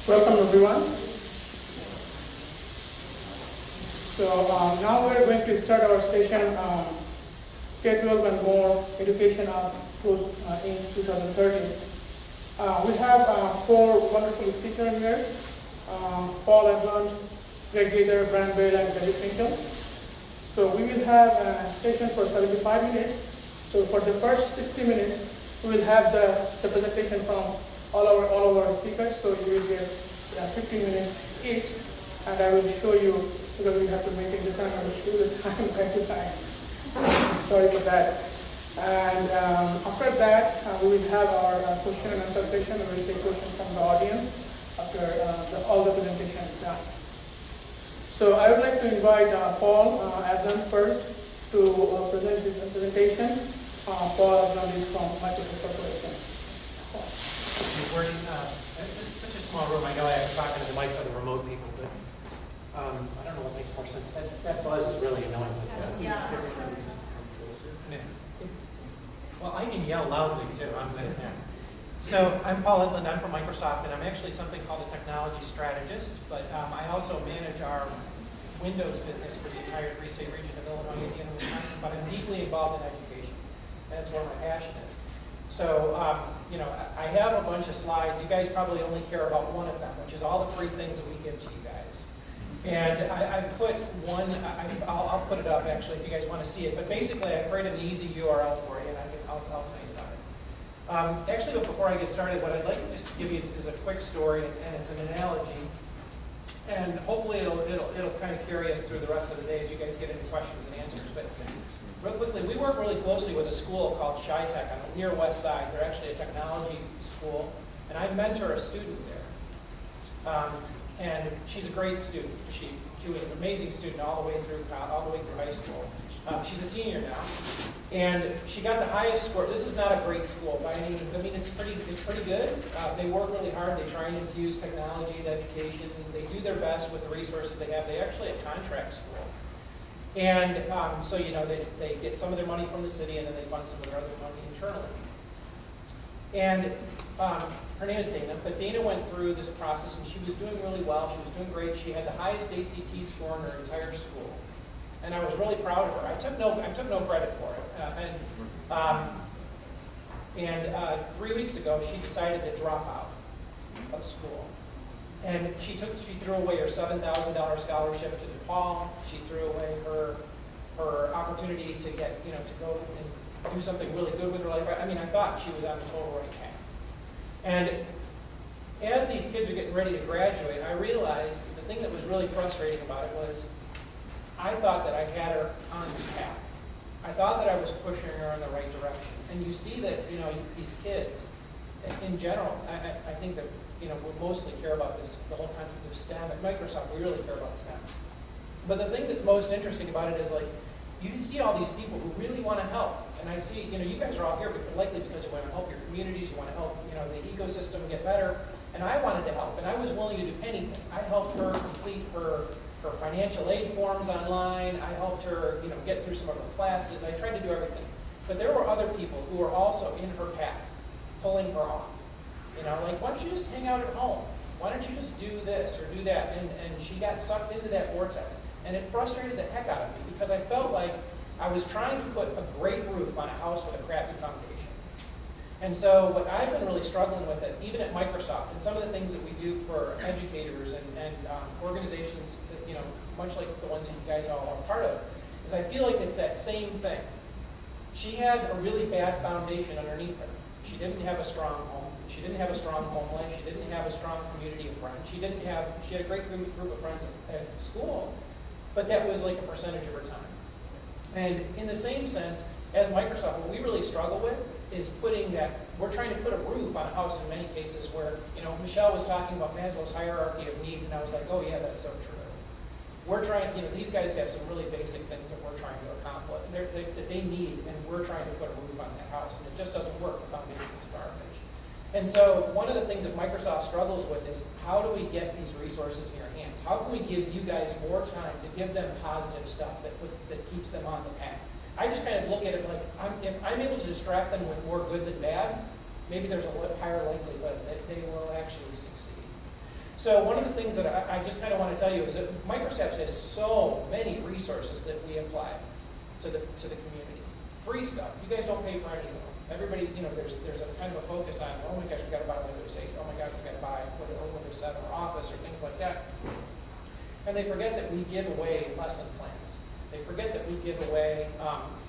Welcome everyone. So now we're going to start our session K-12 and more education in 2013. We have four wonderful speakers here, Paul Edlund, Gaither, and Finkel. So we will have a session for 75 minutes. So for the first 60 minutes, we will have the presentation from all our speakers. So you will get 15 minutes each, and I will show you, because we have to maintain the time, I will show you the time time to time. Sorry for that. And after that, we will have our question and answer session, and we will take questions from the audience after all the presentation is done. So I would like to invite Paul Edlund first to present his presentation. Paul Edlund is from Microsoft Corporation. This is such a small room. I know I have to talk into the mic for the remote people, but I don't know what makes more sense. That buzz is really annoying. Yeah. Well, I can yell loudly too. I'm good at that. So I'm Paul Edlund. I'm from Microsoft, and I'm actually something called a technology strategist. But I also manage our Windows business for the entire three-state region of Illinois, Indiana, and Wisconsin. But I'm deeply involved in education. That's where my passion is. So, I have a bunch of slides. You guys probably only care about one of them, which is all the free things that we give to you guys. And I put one, I'll put it up actually if you guys want to see it. But basically, I created an easy URL for you, and I'll tell you about it. Actually, but before I get started, what I'd like to just give you is a quick story, and it's an analogy. And hopefully, it'll kind of carry us through the rest of the day as you guys get into questions and answers. But real quickly, we work really closely with a school called Chi-Tech on the near west side. They're actually a technology school, and I mentor a student there. And she's a great student. She was an amazing student all the way through high school. She's a senior now, and she got the highest score. This is not a great school by any means. I mean, it's pretty good. They work really hard. They try and infuse technology in education. They do their best with the resources they have. They actually a contract school. And so, they get some of their money from the city, and then they fund some of their other money internally. And her name is Dana, but Dana went through this process, and she was doing really well. She was doing great. She had the highest ACT score in her entire school. And I was really proud of her. I took no credit for it. And 3 weeks ago, she decided to drop out of school. And she threw away her $7,000 scholarship to DePaul. She threw away her opportunity to get, to go and do something really good with her life. I mean, I thought she was on the total right path. And as these kids are getting ready to graduate, I realized the thing that was really frustrating about it was I thought that I had her on the path. I thought that I was pushing her in the right direction. And you see that, these kids, in general, I think that, we mostly care about the whole concept of STEM. At Microsoft, we really care about STEM. But the thing that's most interesting about it is, you see all these people who really want to help. And I see, you guys are all here likely because you want to help your communities, you want to help, the ecosystem get better. And I wanted to help, and I was willing to do anything. I helped her complete her financial aid forms online. I helped her, get through some of her classes. I tried to do everything. But there were other people who were also in her path, pulling her off. Why don't you just hang out at home? Why don't you just do this or do that? And she got sucked into that vortex. And it frustrated the heck out of me because I felt like I was trying to put a great roof on a house with a crappy foundation. And so what I've been really struggling with, even at Microsoft, and some of the things that we do for educators and organizations, much like the ones that you guys all are part of, is I feel like it's that same thing. She had a really bad foundation underneath her. She didn't have a strong home. She didn't have a strong home life. She didn't have a strong community of friends. She had a great group of friends at school, but that was like a percentage of her time. And in the same sense, as Microsoft, what we really struggle with is we're trying to put a roof on a house in many cases where, Michelle was talking about Maslow's hierarchy of needs, and I was like, oh yeah, that's so true. We're trying, these guys have some really basic things that we're trying to accomplish, that they need, and we're trying to put a roof on that house, and it just doesn't work. The foundation is garbage. And so one of the things that Microsoft struggles with is how do we get these resources in your hands? How can we give you guys more time to give them positive stuff that keeps them on the path? I just kind of look at it like, if I'm able to distract them with more good than bad, maybe there's a higher likelihood that they will actually succeed. So one of the things that I just kind of want to tell you is that Microsoft has so many resources that we apply to the community. Free stuff. You guys don't pay for any of them. Everybody, there's a kind of a focus on, oh my gosh, we got to buy Windows 8. Oh my gosh, we got to buy Windows 7 or Office or things like that. And they forget that we give away lesson plans. They forget that we give away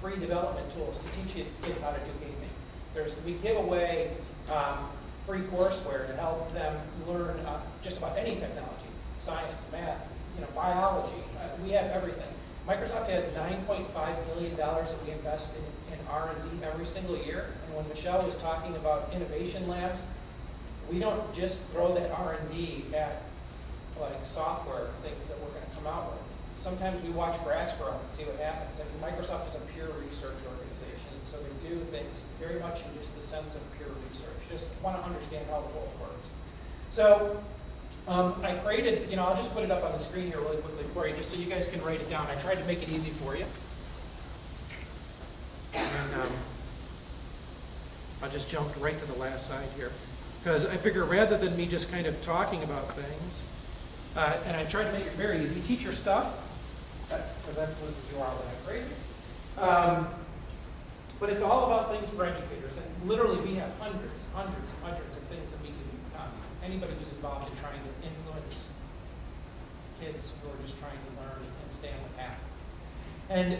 free development tools to teach kids how to do gaming. We give away free courseware to help them learn just about any technology, science, math, biology. We have everything. Microsoft has $9.5 billion that we invest in R&D every single year. And when Michelle was talking about innovation labs, we don't just throw that R&D at like software things that we're going to come out with. Sometimes we watch grass grow and see what happens. I mean, Microsoft is a pure research organization, and so they do things very much in just the sense of pure research. Just want to understand how the world works. So I created, I'll just put it up on the screen here really quickly for you, just so you guys can write it down. I tried to make it easy for you. And I'll just jump right to the last side here. Because I figure rather than me just kind of talking about things, and I tried to make it very easy, teacher stuff, because that was the URL that I created. But it's all about things for educators. And literally we have hundreds of things that we do. Anybody who's involved in trying to influence kids who are just trying to learn and stay on the path. And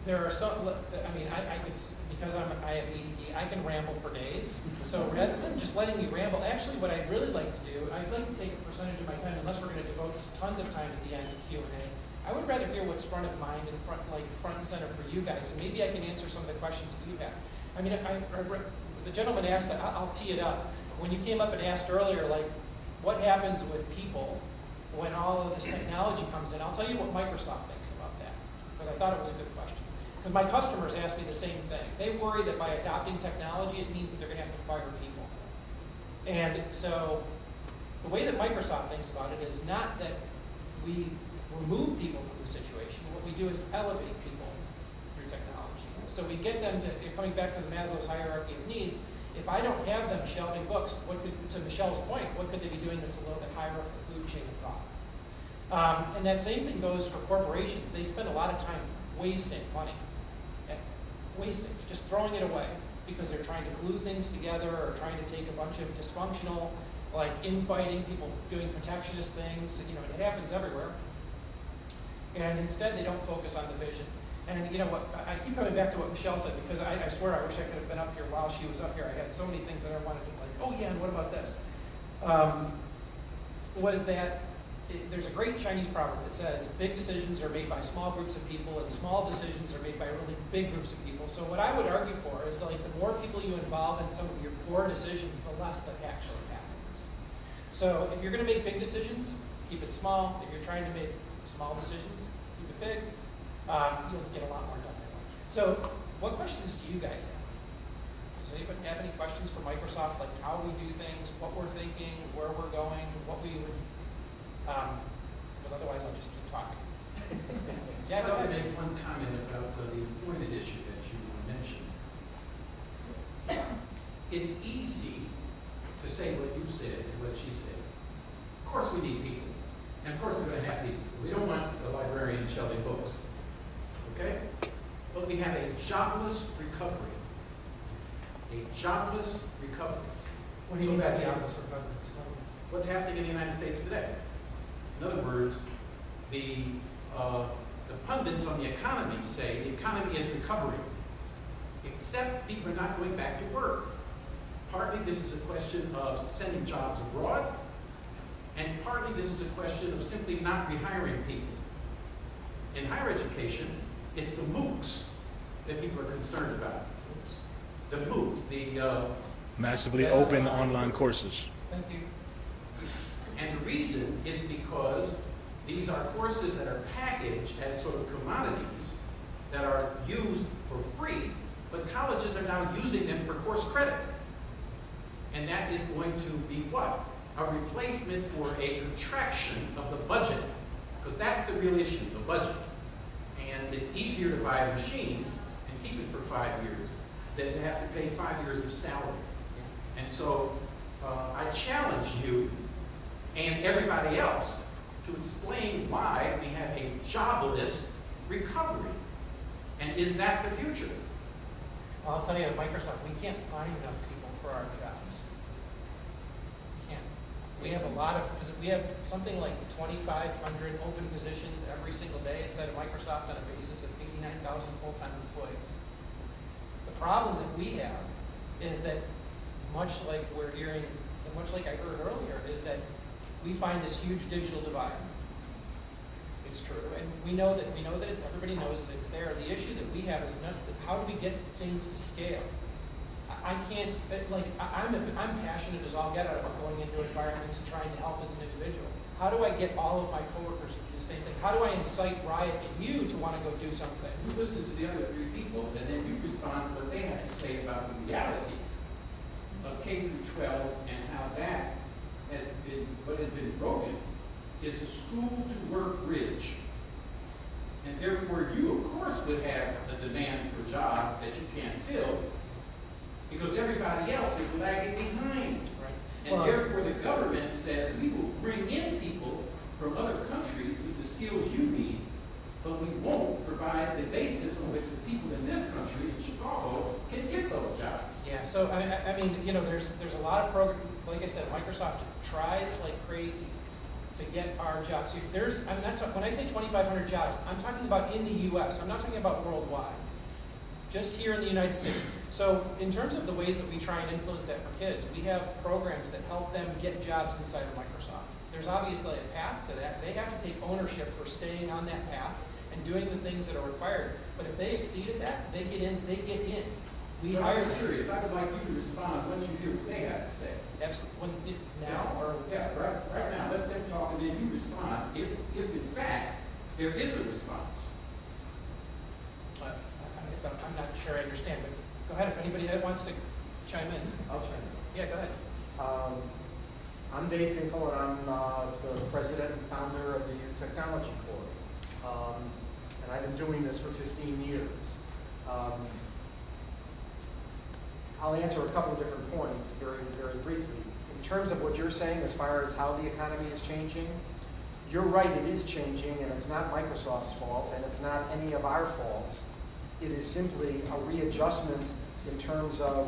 there are some, I could, because I have ADD, I can ramble for days. So rather than just letting me ramble, actually what I'd really like to do, I'd like to take a percentage of my time, unless we're going to devote tons of time at the end to Q&A. I would rather hear what's front of mind and front and center for you guys, and maybe I can answer some of the questions that you have. I mean, the gentleman asked, I'll tee it up. When you came up and asked earlier, like, what happens with people when all of this technology comes in? I'll tell you what Microsoft thinks about that, because I thought it was a good question. Because my customers ask me the same thing. They worry that by adopting technology, it means that they're going to have to fire people. And so the way that Microsoft thinks about it is not that we remove people from the situation. What we do is elevate people through technology. So we get them to, coming back to the Maslow's hierarchy of needs, if I don't have them shelving books, to Michelle's point, what could they be doing that's a little bit higher up the food chain of thought? And that same thing goes for corporations. They spend a lot of time wasting money. Just throwing it away because they're trying to glue things together or trying to take a bunch of dysfunctional, like infighting, people doing protectionist things. It happens everywhere. And instead, they don't focus on the vision. And what, I keep coming back to what Michelle said, because I swear I wish I could have been up here while she was up here. I had so many things that I wanted to oh yeah, and what about this? Was that there's a great Chinese proverb that says big decisions are made by small groups of people and small decisions are made by really big groups of people. So what I would argue for is like the more people you involve in some of your core decisions, the less that actually happens. So if you're going to make big decisions, keep it small. If you're trying to make small decisions, keep it big. You'll get a lot more done that way. So what questions do you guys have? Does anybody have any questions for Microsoft, like how we do things, what we're thinking, where we're going, what we would, because otherwise I'll just keep talking. Yeah, I'd like to make one comment about the employment issue that you mentioned. It's easy to say what you said and what she said. Of course we need people. And of course we're going to have people. We don't want the librarian shelving books. Okay? But we have a jobless recovery. A jobless recovery. What do you mean by jobless recovery? What's happening in the United States today? In other words, the pundits on the economy say the economy is recovering, except people are not going back to work. Partly this is a question of sending jobs abroad, and partly this is a question of simply not rehiring people. In higher education, it's the MOOCs that people are concerned about. The MOOCs, the massively open online courses. Thank you. And the reason is because these are courses that are packaged as sort of commodities that are used for free, but colleges are now using them for course credit. And that is going to be what? A replacement for a contraction of the budget, because that's the real issue, the budget. And it's easier to buy a machine and keep it for 5 years than to have to pay 5 years of salary. And so I challenge you and everybody else to explain why we have a jobless recovery. And is that the future? Well, I'll tell you, at Microsoft, we can't find enough people for our jobs. We can't. We have a lot of, because we have something like 2,500 open positions every single day inside of Microsoft on a basis of 89,000 full-time employees. The problem that we have is that, much like we're hearing, and much like I heard earlier, is that we find this huge digital divide. It's true, and we know that it's, everybody knows that it's there. The issue that we have is not, how do we get things to scale? I can't, like, I'm passionate as all get out about going into environments and trying to help as an individual. How do I get all of my coworkers to do the same thing? How do I incite Riot and you to want to go do something? You listen to the other three people, and then you respond to what they have to say about the reality of K-12 and how that has been, what has been broken is a school-to-work bridge. And therefore, you, of course, would have a demand for jobs that you can't fill because everybody else is lagging behind. Right. And therefore, the government says, we will bring in people from other countries with the skills you need, but we won't provide the basis on which the people in this country, in Chicago, can get those jobs. Yeah, so I mean, you know, there's a lot of programs. Like I said, Microsoft tries like crazy to get our jobs. So I'm not when I say 2,500 jobs, I'm talking about in the U.S. I'm not talking about worldwide. Just here in the United States. So in terms of the ways that we try and influence that for kids, we have programs that help them get jobs inside of Microsoft. There's obviously a path to that. They have to take ownership for staying on that path and doing the things that are required. But if they exceeded that, they get in. They get in. We hire. I'm serious. I would like you to respond once you hear what they have to say. Absolutely. Now or yeah, right now. Let them talk, and then you respond. If in fact there is a response. I'm not sure I understand, but go ahead. If anybody wants to chime in. I'll chime in. Yeah, go ahead. I'm Dave Finkel, and I'm the president and founder of the Youth Technology Corps. And I've been doing this for 15 years. I'll answer a couple of different points very, very briefly. In terms of what you're saying as far as how the economy is changing, you're right, it is changing, and it's not Microsoft's fault, and it's not any of our faults. It is simply a readjustment in terms of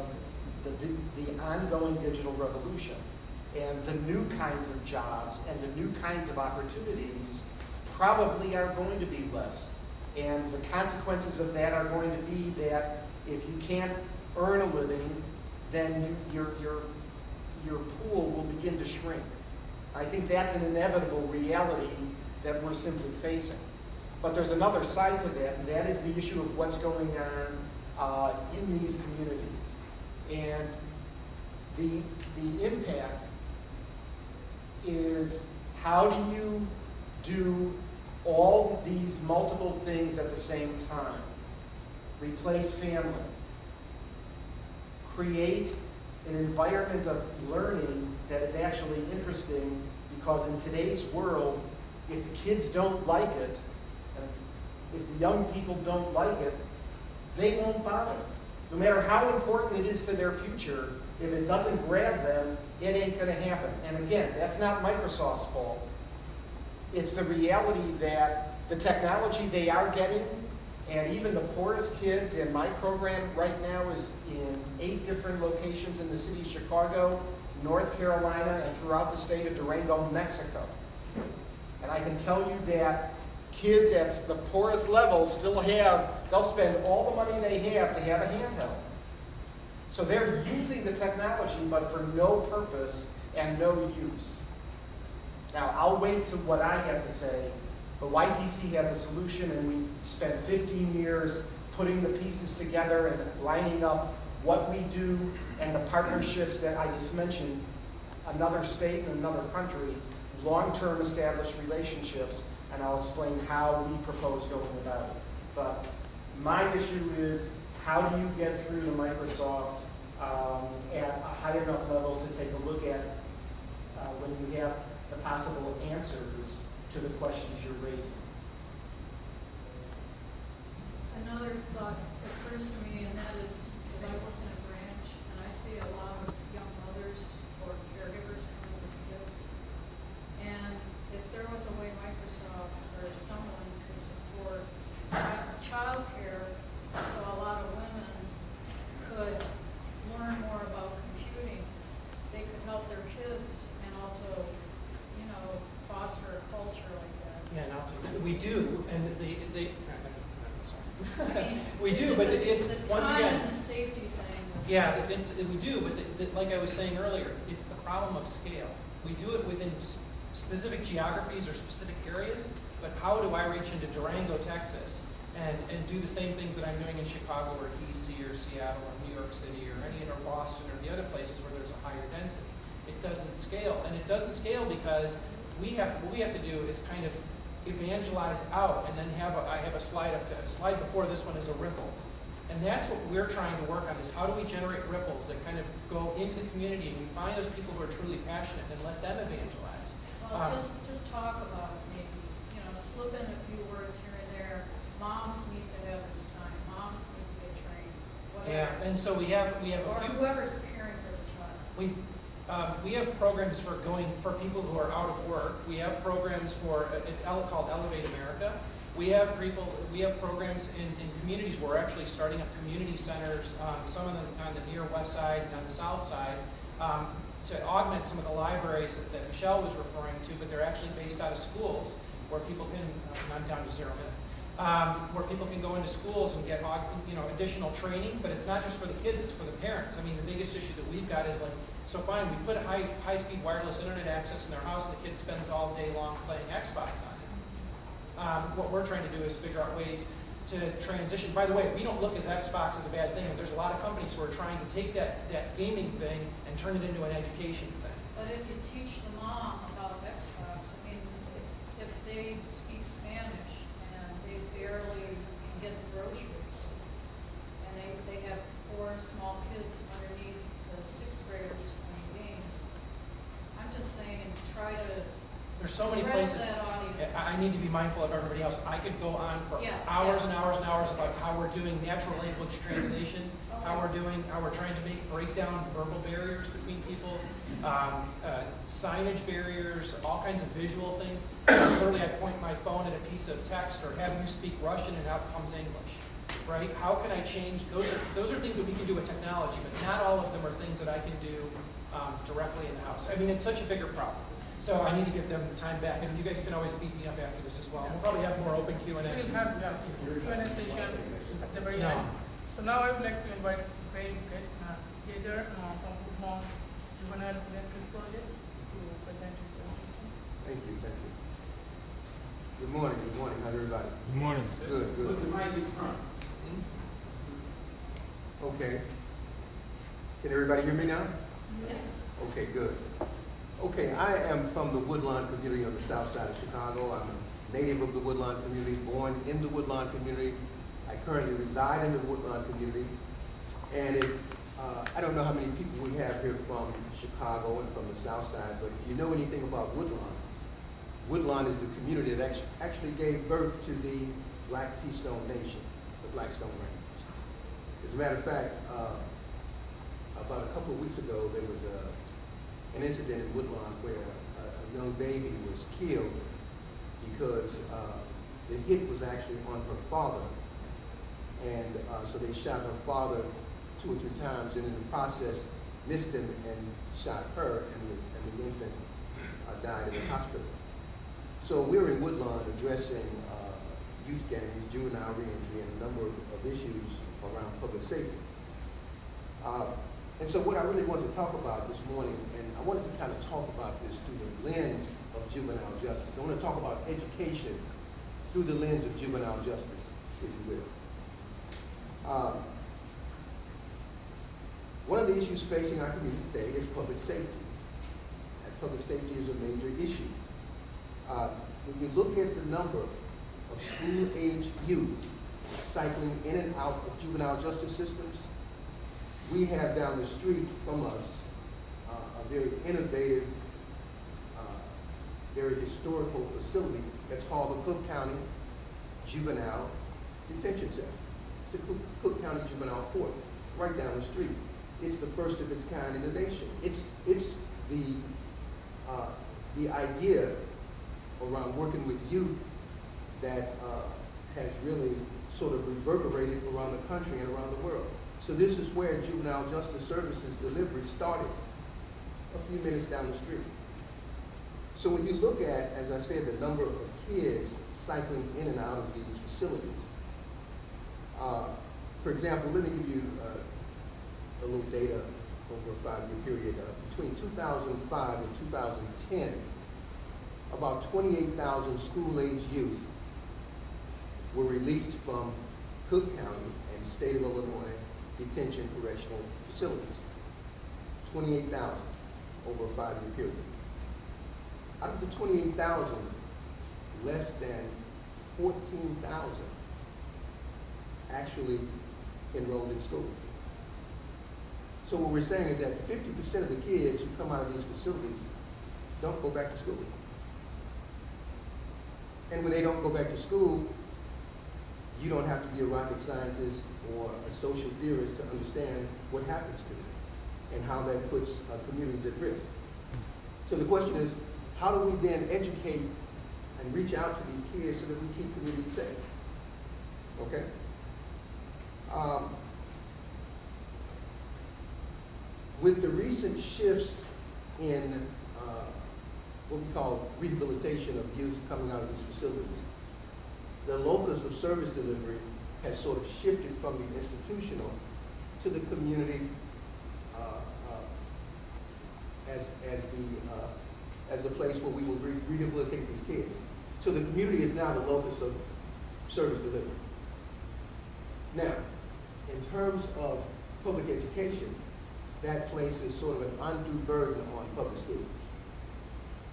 the ongoing digital revolution. And the new kinds of jobs and the new kinds of opportunities probably are going to be less. And the consequences of that are going to be that if you can't earn a living, then your pool will begin to shrink. I think that's an inevitable reality that we're simply facing. But there's another side to that, and that is the issue of what's going on in these communities. And the impact is, how do you do all these multiple things at the same time? Replace family. Create an environment of learning that is actually interesting, because in today's world, if the kids don't like it, and if the young people don't like it, they won't bother. No matter how important it is to their future, if it doesn't grab them, it ain't going to happen. And again, that's not Microsoft's fault. It's the reality that the technology they are getting, and even the poorest kids in my program right now is in 8 different locations in the city of Chicago, North Carolina, and throughout the state of Durango, Mexico. And I can tell you that kids at the poorest level they'll spend all the money they have to have a handheld. So they're using the technology, but for no purpose and no use. Now, I'll wait to what I have to say, but YTC has a solution, and we've spent 15 years putting the pieces together and lining up what we do and the partnerships that I just mentioned, another state and another country, long-term established relationships, and I'll explain how we propose going about it. But my issue is, how do you get through to Microsoft at a high enough level to take a look at when you have the possible answers to the questions you're raising? Another thought occurs to me, and that is, as I work in a branch, and I see a lot of young mothers or caregivers coming with kids, do, and sorry. I mean, We do, but it's, once The again. time and the safety thing. Yeah, we do, but like I was saying earlier, it's the problem of scale. We do it within specific geographies or specific areas, but how do I reach into Durango, Texas, and do the same things that I'm doing in Chicago or DC or Seattle or New York City or or Boston or the other places where there's a higher density? It doesn't scale, and it doesn't scale because what we have to do is kind of evangelize out, and then I have a slide up there. The slide before this one is a ripple. And that's what we're trying to work on, is how do we generate ripples that kind of go into the community, and we find those people who are truly passionate and let them evangelize. Well, just talk about it, maybe, slip in a few words here and there. Moms need to have this time, moms need to get trained, whatever. Yeah, and so we have a Or few. whoever's caring for the child. We have programs for people who are out of work. We have programs for, called Elevate America. We have programs in communities where we're actually starting up community centers, some of them on the near west side and on the south side, to augment some of the libraries that Michelle was referring to, but they're actually based out of schools where people can, I'm down to 0 minutes, where people can go into schools and get additional training, but it's not just for the kids, it's for the parents. I mean, the biggest issue that we've got is so fine, we put high-speed wireless internet access in their house, and the kid spends all day long playing Xbox on it. What we're trying to do is figure out ways to transition. By the way, we don't look as Xbox as a bad thing. There's a lot of companies who are trying to take that gaming thing and turn it into an education thing. But if you teach the mom about Xbox, I mean, if they speak Spanish and they barely can get the groceries, and they have 4 small kids underneath the 6th graders playing games, I'm just saying, try to There's so many address places. that audience. I need to be mindful of everybody else. I could go on for Yeah, hours yeah. and hours and hours about how we're doing natural language translation, how we're trying to break down verbal barriers between people, signage barriers, all kinds of visual things. Literally, I point my phone at a piece of text or have you speak Russian and out comes English. Right? How can I change? Those are things that we can do with technology, but not all of them are things that I can do directly in the house. I mean, it's such a bigger problem. So I need to give them time back, and you guys can always beat me up after this as well. We'll probably have more open Q&A. We'll have Q&A session at the very No. end. So now I would like to invite Gaither from Woodlawn Juvenile Reentry Project to present his presentation. Thank you. Good morning, how's everybody? Good morning. Good. Put the mic in front. Okay. Can everybody hear me now? Okay, good. Okay, I am from the Woodlawn community on the south side of Chicago. I'm a native of the Woodlawn community, born in the Woodlawn community. I currently reside in the Woodlawn community. And I don't know how many people we have here from Chicago and from the south side, but if you know anything about Woodlawn, Woodlawn is the community that actually gave birth to the Black Keystone Nation, the Blackstone Rangers. As a matter of fact, about a couple of weeks ago, there was an incident in Woodlawn where a young baby was killed because the hit was actually on her father. And so they shot her father 2 or 3 times, and in the process missed him and shot her, and the infant died in the hospital. So we're in Woodlawn addressing youth gangs, juvenile reentry, and a number of issues around public safety. And so what I really want to talk about this morning, and I wanted to kind of talk about this through the lens of juvenile justice. I want to talk about education through the lens of juvenile justice, if you will. One of the issues facing our community today is public safety. And public safety is a major issue. When you look at the number of school-age youth cycling in and out of juvenile justice systems, we have down the street from us a very innovative, very historical facility that's called the Cook County Juvenile Detention Center. It's the Cook County Juvenile Court, right down the street. It's the first of its kind in the nation. It's the idea around working with youth that has really sort of reverberated around the country and around the world. So this is where juvenile justice services delivery started, a few minutes down the street. So when you look at, as I said, the number of kids cycling in and out of these facilities, for example, let me give you a little data over a 5-year period. Between 2005 and 2010, about 28,000 school-age youth were released from Cook County and state of Illinois detention correctional facilities. 28,000 over a 5-year period. Out of the 28,000, less than 14,000 actually enrolled in school. So what we're saying is that 50% of the kids who come out of these facilities don't go back to school. And when they don't go back to school, you don't have to be a rocket scientist or a social theorist to understand what happens to them and how that puts communities at risk. So the question is, how do we then educate and reach out to these kids so that we keep communities safe? Okay? With the recent shifts in what we call rehabilitation of youth coming out of these facilities, the locus of service delivery has sort of shifted from the institutional to the community as a place where we will rehabilitate these kids. So the community is now the locus of service delivery. Now, in terms of public education, that places sort of an undue burden on public schools.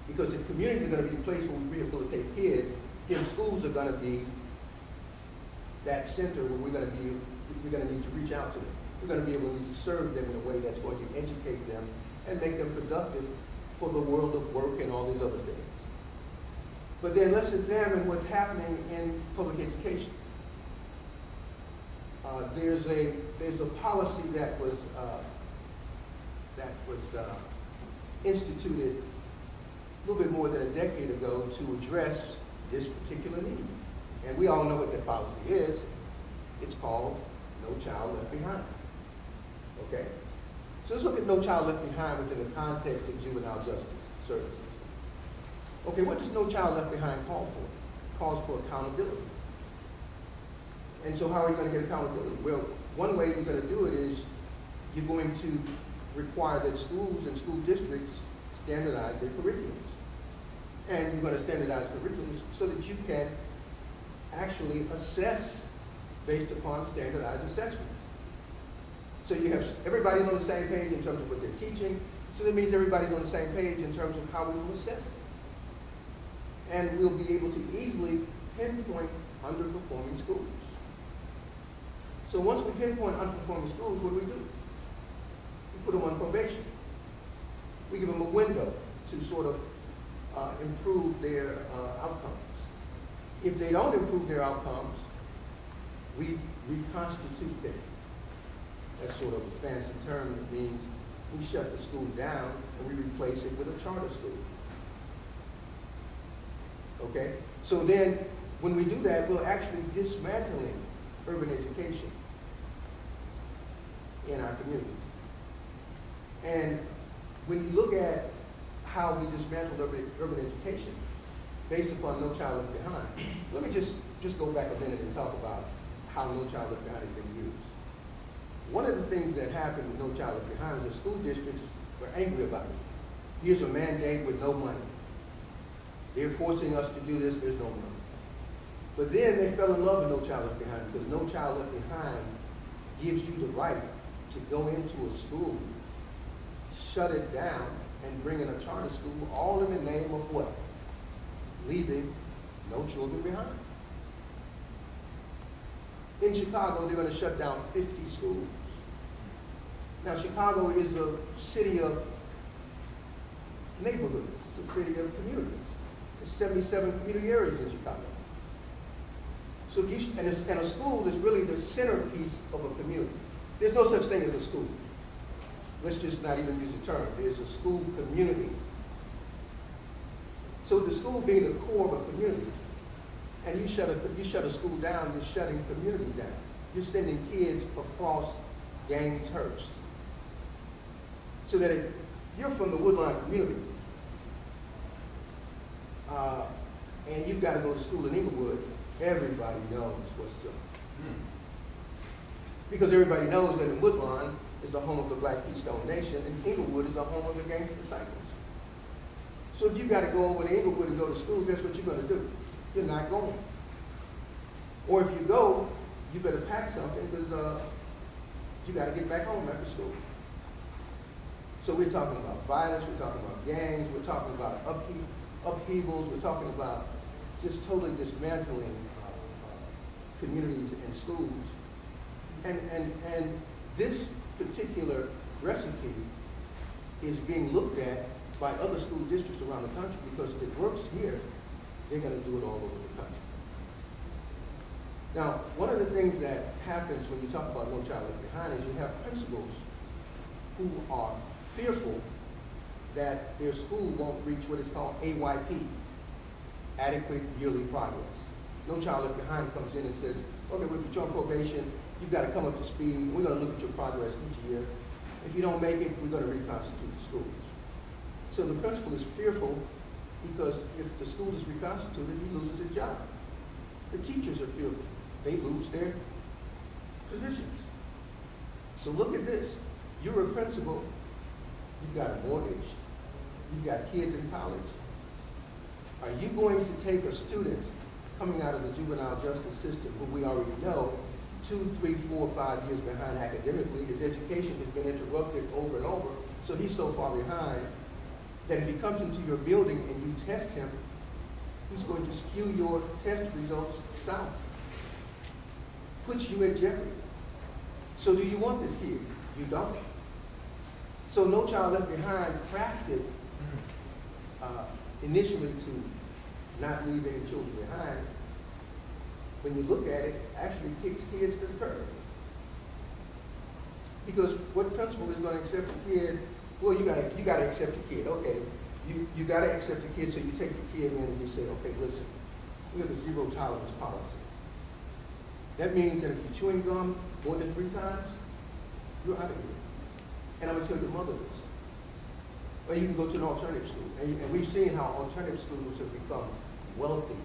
Because if communities are going to be the place where we rehabilitate kids, then schools are going to be that center where we're going to need to reach out to them. We're going to be able to serve them in a way that's going to educate them and make them productive for the world of work and all these other things. But then let's examine what's happening in public education. There's a policy that was instituted a little bit more than a decade ago to address this particular need. And we all know what that policy is. It's called No Child Left Behind. Okay? So let's look at No Child Left Behind within the context of juvenile justice services. Okay, what does No Child Left Behind call for? It calls for accountability. And so how are you going to get accountability? Well, one way you're going to do it is you're going to require that schools and school districts standardize their curriculums. And you're going to standardize curriculums so that you can actually assess based upon standardized assessments. So you have everybody's on the same page in terms of what they're teaching, so that means everybody's on the same page in terms of how we will assess them. And we'll be able to easily pinpoint underperforming schools. So once we pinpoint underperforming schools, what do? We put them on probation. We give them a window to sort of improve their outcomes. If they don't improve their outcomes, we reconstitute them. That's sort of a fancy term that means we shut the school down and we replace it with a charter school. Okay? So then, when we do that, we're actually dismantling urban education in our communities. And when you look at how we dismantled urban education based upon No Child Left Behind, let me just go back a minute and talk about how No Child Left Behind has been used. One of the things that happened with No Child Left Behind was the school districts were angry about it. Here's a mandate with no money. They're forcing us to do this, there's no money. But then they fell in love with No Child Left Behind because No Child Left Behind gives you the right to go into a school, shut it down, and bring in a charter school, all in the name of what? Leaving no children behind. In Chicago, they're going to shut down 50 schools. Now, Chicago is a city of neighborhoods. It's a city of communities. There's 77 community areas in Chicago. So, and a school is really the centerpiece of a community. There's no such thing as a school. Let's just not even use the term. There's a school community. So the school being the core of a community, and you shut a school down, you're shutting communities down. You're sending kids across gang turfs. So that if you're from the Woodlawn community, and you've got to go to school in Inglewood, everybody knows what's up. Because everybody knows that in Woodlawn is the home of the Black Keystone Nation, and Inglewood is the home of the Gangster Disciples. So if you got to go over to Inglewood to go to school, guess what you're going to do? You're not going. Or if you go, you better pack something because you got to get back home after school. So we're talking about violence, we're talking about gangs, we're talking about upheavals, we're talking about just totally dismantling communities and schools. And this particular recipe is being looked at by other school districts around the country because if it works here, they're going to do it all over the country. Now, one of the things that happens when you talk about No Child Left Behind is you have principals who are fearful that their school won't reach what is called AYP, adequate yearly progress. No Child Left Behind comes in and says, okay, we'll put you on probation, you've got to come up to speed, we're going to look at your progress each year. If you don't make it, we're going to reconstitute the schools. So the principal is fearful because if the school is reconstituted, he loses his job. The teachers are fearful. They lose their positions. So look at this. You're a principal. You've got a mortgage. You've got kids in college. Are you going to take a student coming out of the juvenile justice system who we already know 2, 3, 4, 5 years behind academically, his education has been interrupted over and over, so he's so far behind that if he comes into your building and you test him, he's going to skew your test results south, puts you at jeopardy. So do you want this kid? You don't. So No Child Left Behind crafted initially to not leave any children behind. When you look at it, actually kicks kids to the curb. Because what principal is going to accept a kid? Well, you got to accept a kid. Okay, you got to accept a kid, so you take the kid in and you say, okay, listen, we have a zero tolerance policy. That means that if you're chewing gum more than 3 times, you're out of here. And I'm going to tell your mother this. Or you can go to an alternative school. And we've seen how alternative schools have become wealthy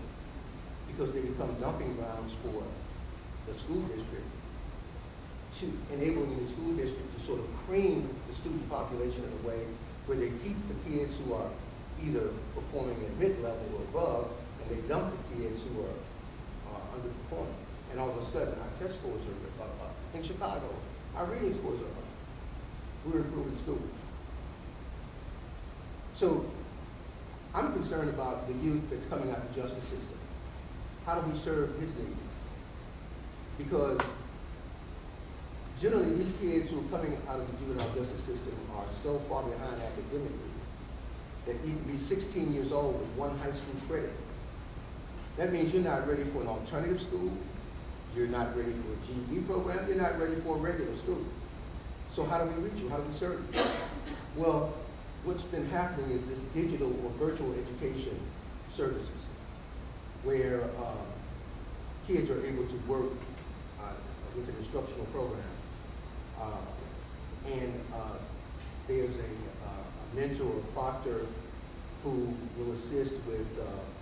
because they become dumping grounds for the school district, to enabling the school district to sort of cream the student population in a way where they keep the kids who are either performing at mid-level or above, and they dump the kids who are underperforming. And all of a sudden, our test scores are up. In Chicago, our reading scores are up. We're improving schools. So I'm concerned about the youth that's coming out of the justice system. How do we serve his needs? Because generally these kids who are coming out of the juvenile justice system are so far behind academically that you can be 16 years old with 1 high school credit. That means you're not ready for an alternative school, you're not ready for a GED program, you're not ready for a regular school. So how do we reach you? How do we serve you? Well, what's been happening is this digital or virtual education services where kids are able to work with an instructional program. There's a mentor or proctor who will assist with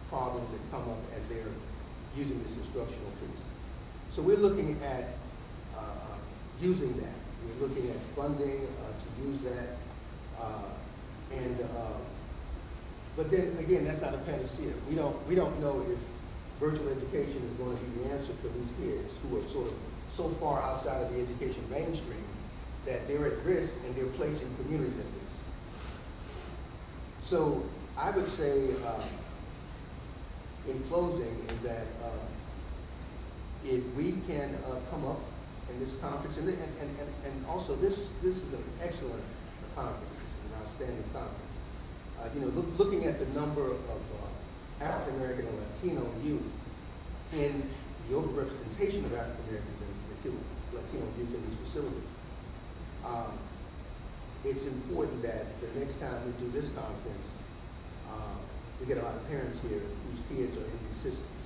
problems that come up as they're using this instructional piece. So we're looking at using that. We're looking at funding to use that. But then again, that's not a panacea. We don't know if virtual education is going to be the answer for these kids who are sort of so far outside of the education mainstream that they're at risk and they're placing communities at risk. So I would say, in closing, is that if we can come up in this conference, and also this is an excellent conference. This is an outstanding conference. Looking at the number of African American and Latino youth in the overrepresentation of African Americans and Latino youth in these facilities, it's important that the next time we do this conference, we get a lot of parents here whose kids are in these systems.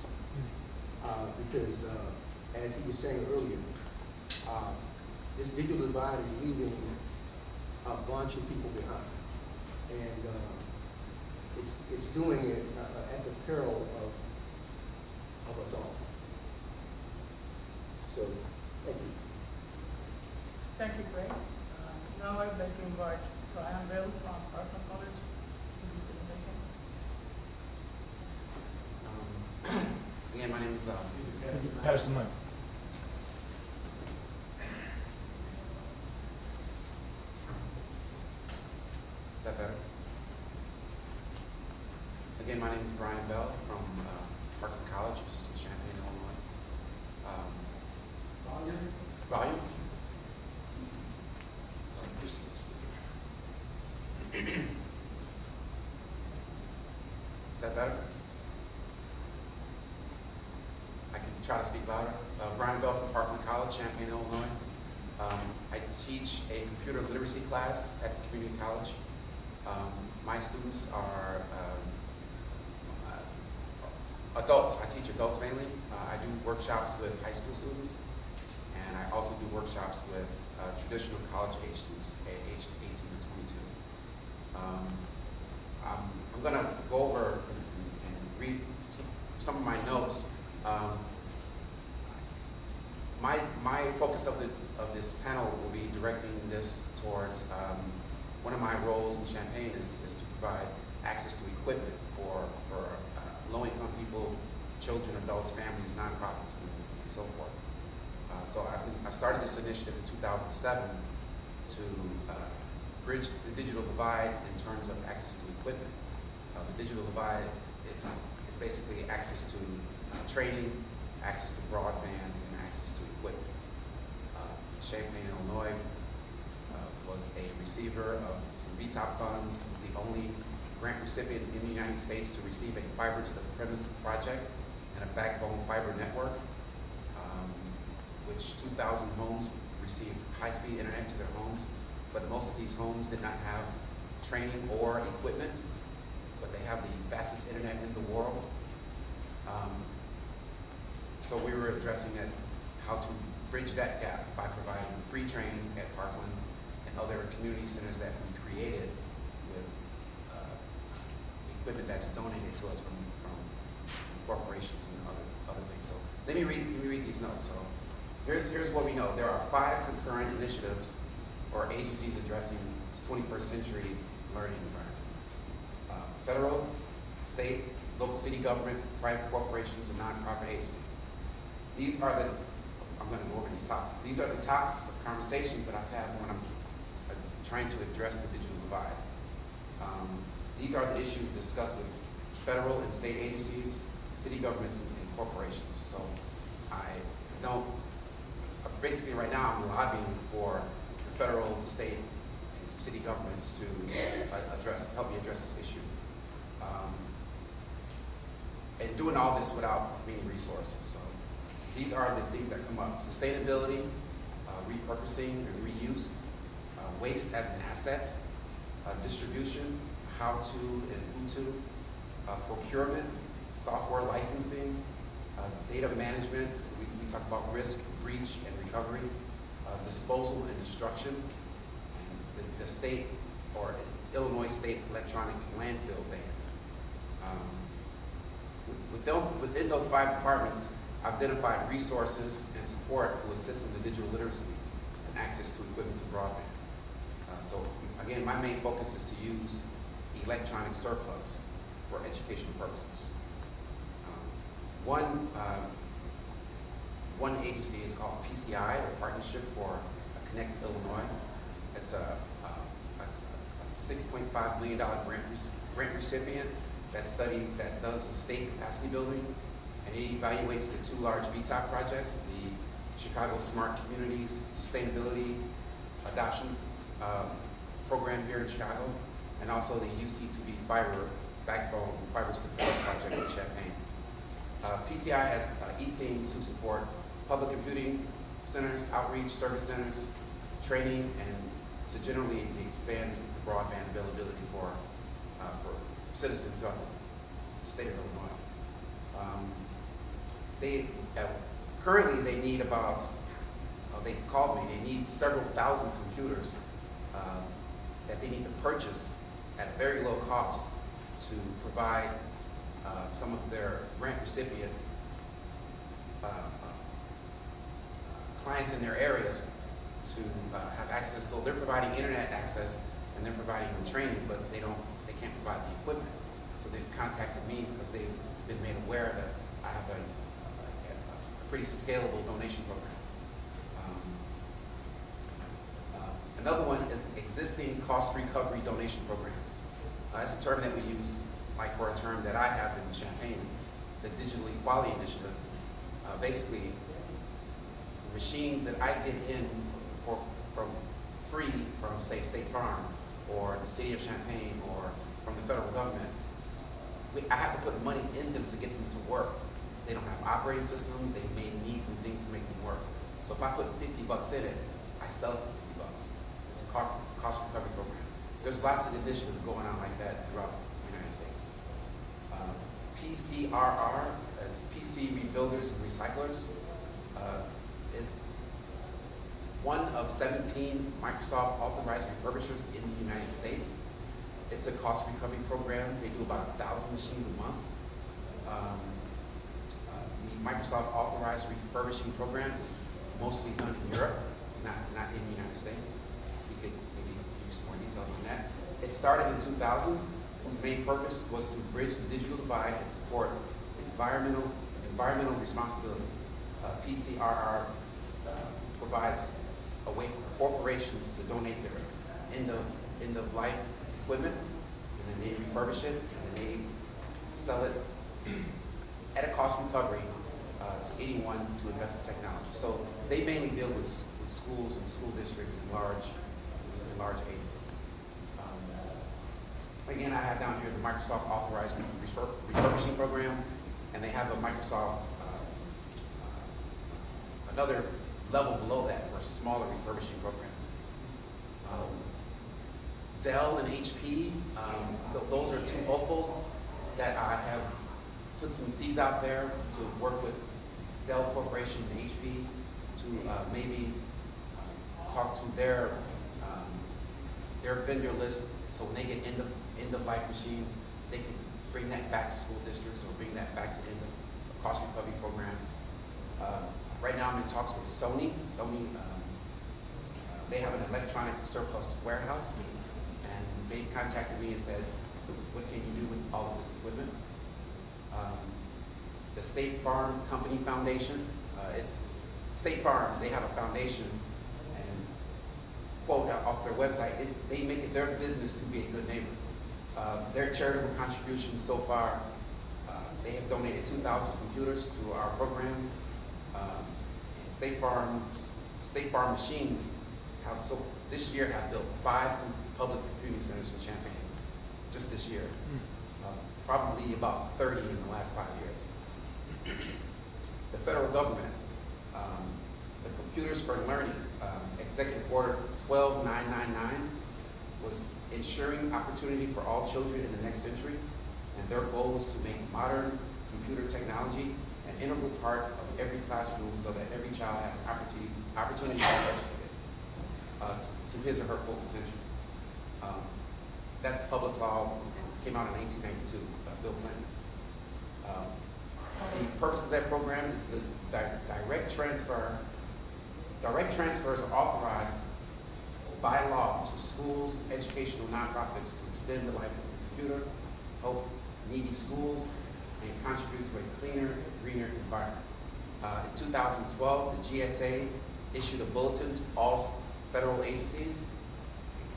Because as he was saying earlier, this digital divide is leaving a bunch of people behind. And it's doing it at the peril of us all. So, thank you. Thank you, Craig. Now I'd like to invite Brian Bell from Parkland College to this presentation. Again, my name is, Pass the mic. is that better? Again, my name is Brian Bell from Parkland College, which is in Champaign, Illinois. Volume? Is that better? I can try to speak louder. Brian Bell from Parkland College, Champaign, Illinois. I teach a computer literacy class at the community college. My students are adults. I teach adults mainly. I do workshops with high school students, and I also do workshops with traditional college age students aged 18 to 22. I'm going to go over and read some of my notes. My focus of this panel will be directing this towards one of my roles in Champaign is to provide access to equipment for low-income people, children, adults, families, nonprofits, and so forth. So I started this initiative in 2007 to bridge the digital divide in terms of access to equipment. The digital divide is basically access to training, access to broadband, and access to equipment. Champaign, Illinois was a receiver of some VTOP funds, was the only grant recipient in the United States to receive a fiber to the premise project and a backbone fiber network, which 2,000 homes received high-speed internet to their homes, but most of these homes did not have training or equipment, but they have the fastest internet in the world. So we were addressing how to bridge that gap by providing free training at Parkland and other community centers that we created with equipment that's donated to us from corporations and other things. So let me read these notes. So here's what we know. There are 5 concurrent initiatives or agencies addressing 21st century learning environment. Federal, state, local city government, private corporations, and nonprofit agencies. I'm going to go over these topics. These are the topics of conversations that I've had when I'm trying to address the digital divide. These are the issues discussed with federal and state agencies, city governments, and corporations. So basically right now I'm lobbying for the federal, state, and city governments to help me address this issue. And doing all this without many resources. So these are the things that come up: sustainability, repurposing and reuse, waste as an asset, distribution, how to and who to, procurement, software licensing, data management. So we talk about risk, breach, and recovery, disposal and destruction, and the state or Illinois state electronic landfill ban. Within those 5 departments, I've identified resources and support to assist in the digital literacy and access to equipment to broadband. So again, my main focus is to use electronic surplus for educational purposes. One agency is called PCI, or Partnership for Connected Illinois. It's a $6.5 million grant recipient that does state capacity building, and it evaluates the 2 large VTOP projects, the Chicago Smart Communities Sustainability Adoption Program here in Chicago, and also the UC2B Fiber Backbone Fiber to the Premise project in Champaign. PCI has e-teams who support public computing centers, outreach service centers, training, and to generally expand the broadband availability for citizens throughout the state of Illinois. Currently they need about, they called me, they need several thousand computers that they need to purchase at very low cost to provide some of their grant recipient clients in their areas to have access. So they're providing internet access and they're providing the training, but they can't provide the equipment. So they've contacted me because they've been made aware that I have a pretty scalable donation program. Another one is existing cost recovery donation programs. That's a term that we use, like for a term that I have in Champaign, the Digital Equality Initiative. Basically, machines that I get in from free from, say, State Farm or the city of Champaign or from the federal government, I have to put money in them to get them to work. They don't have operating systems. They may need some things to make them work. So if I put $50 in it, I sell it for $50. It's a cost recovery program. There's lots of initiatives going on like that throughout the United States. PCRR, that's PC Rebuilders and Recyclers, is one of 17 Microsoft authorized refurbishers in the United States. It's a cost recovery program. They do about 1,000 machines a month. The Microsoft authorized refurbishing program is mostly done in Europe, not in the United States. We could maybe give you some more details on that. It started in 2000, whose main purpose was to bridge the digital divide and support environmental responsibility. PCRR provides a way for corporations to donate their end of life equipment, and then they refurbish it, and then they sell it at a cost recovery to anyone to invest in technology. So they mainly deal with schools and school districts and large agencies. Again, I have down here the Microsoft authorized refurbishing program, and they have a Microsoft another level below that for smaller refurbishing programs. Dell and HP, those are two hopefuls that I have put some seeds out there to work with Dell Corporation and HP to maybe talk to their vendor list, so when they get end of life machines, they can bring that back to school districts or bring that back to end of cost recovery programs. Right now I'm in talks with Sony. They have an electronic surplus warehouse, and they contacted me and said, what can you do with all of this equipment? The State Farm Company Foundation, it's State Farm, they have a foundation, and quote off their website, they make it their business to be a good neighbor. Their charitable contributions so far, they have donated 2,000 computers to our program. State Farm machines this year have built 5 public computing centers in Champaign, just this year. Probably about 30 in the last 5 years. The federal government, the Computers for Learning, Executive Order 12999 was ensuring opportunity for all children in the next century, and their goal was to make modern computer technology an integral part of every classroom so that every child has an opportunity to be educated to his or her full potential. That's public law, and came out in 1992 by Bill Clinton. The purpose of that program is the direct transfer. Direct transfers are authorized by law to schools, educational nonprofits to extend the life of the computer, help needy schools, and contribute to a cleaner, greener environment. In 2012, the GSA issued a bulletin to all federal agencies,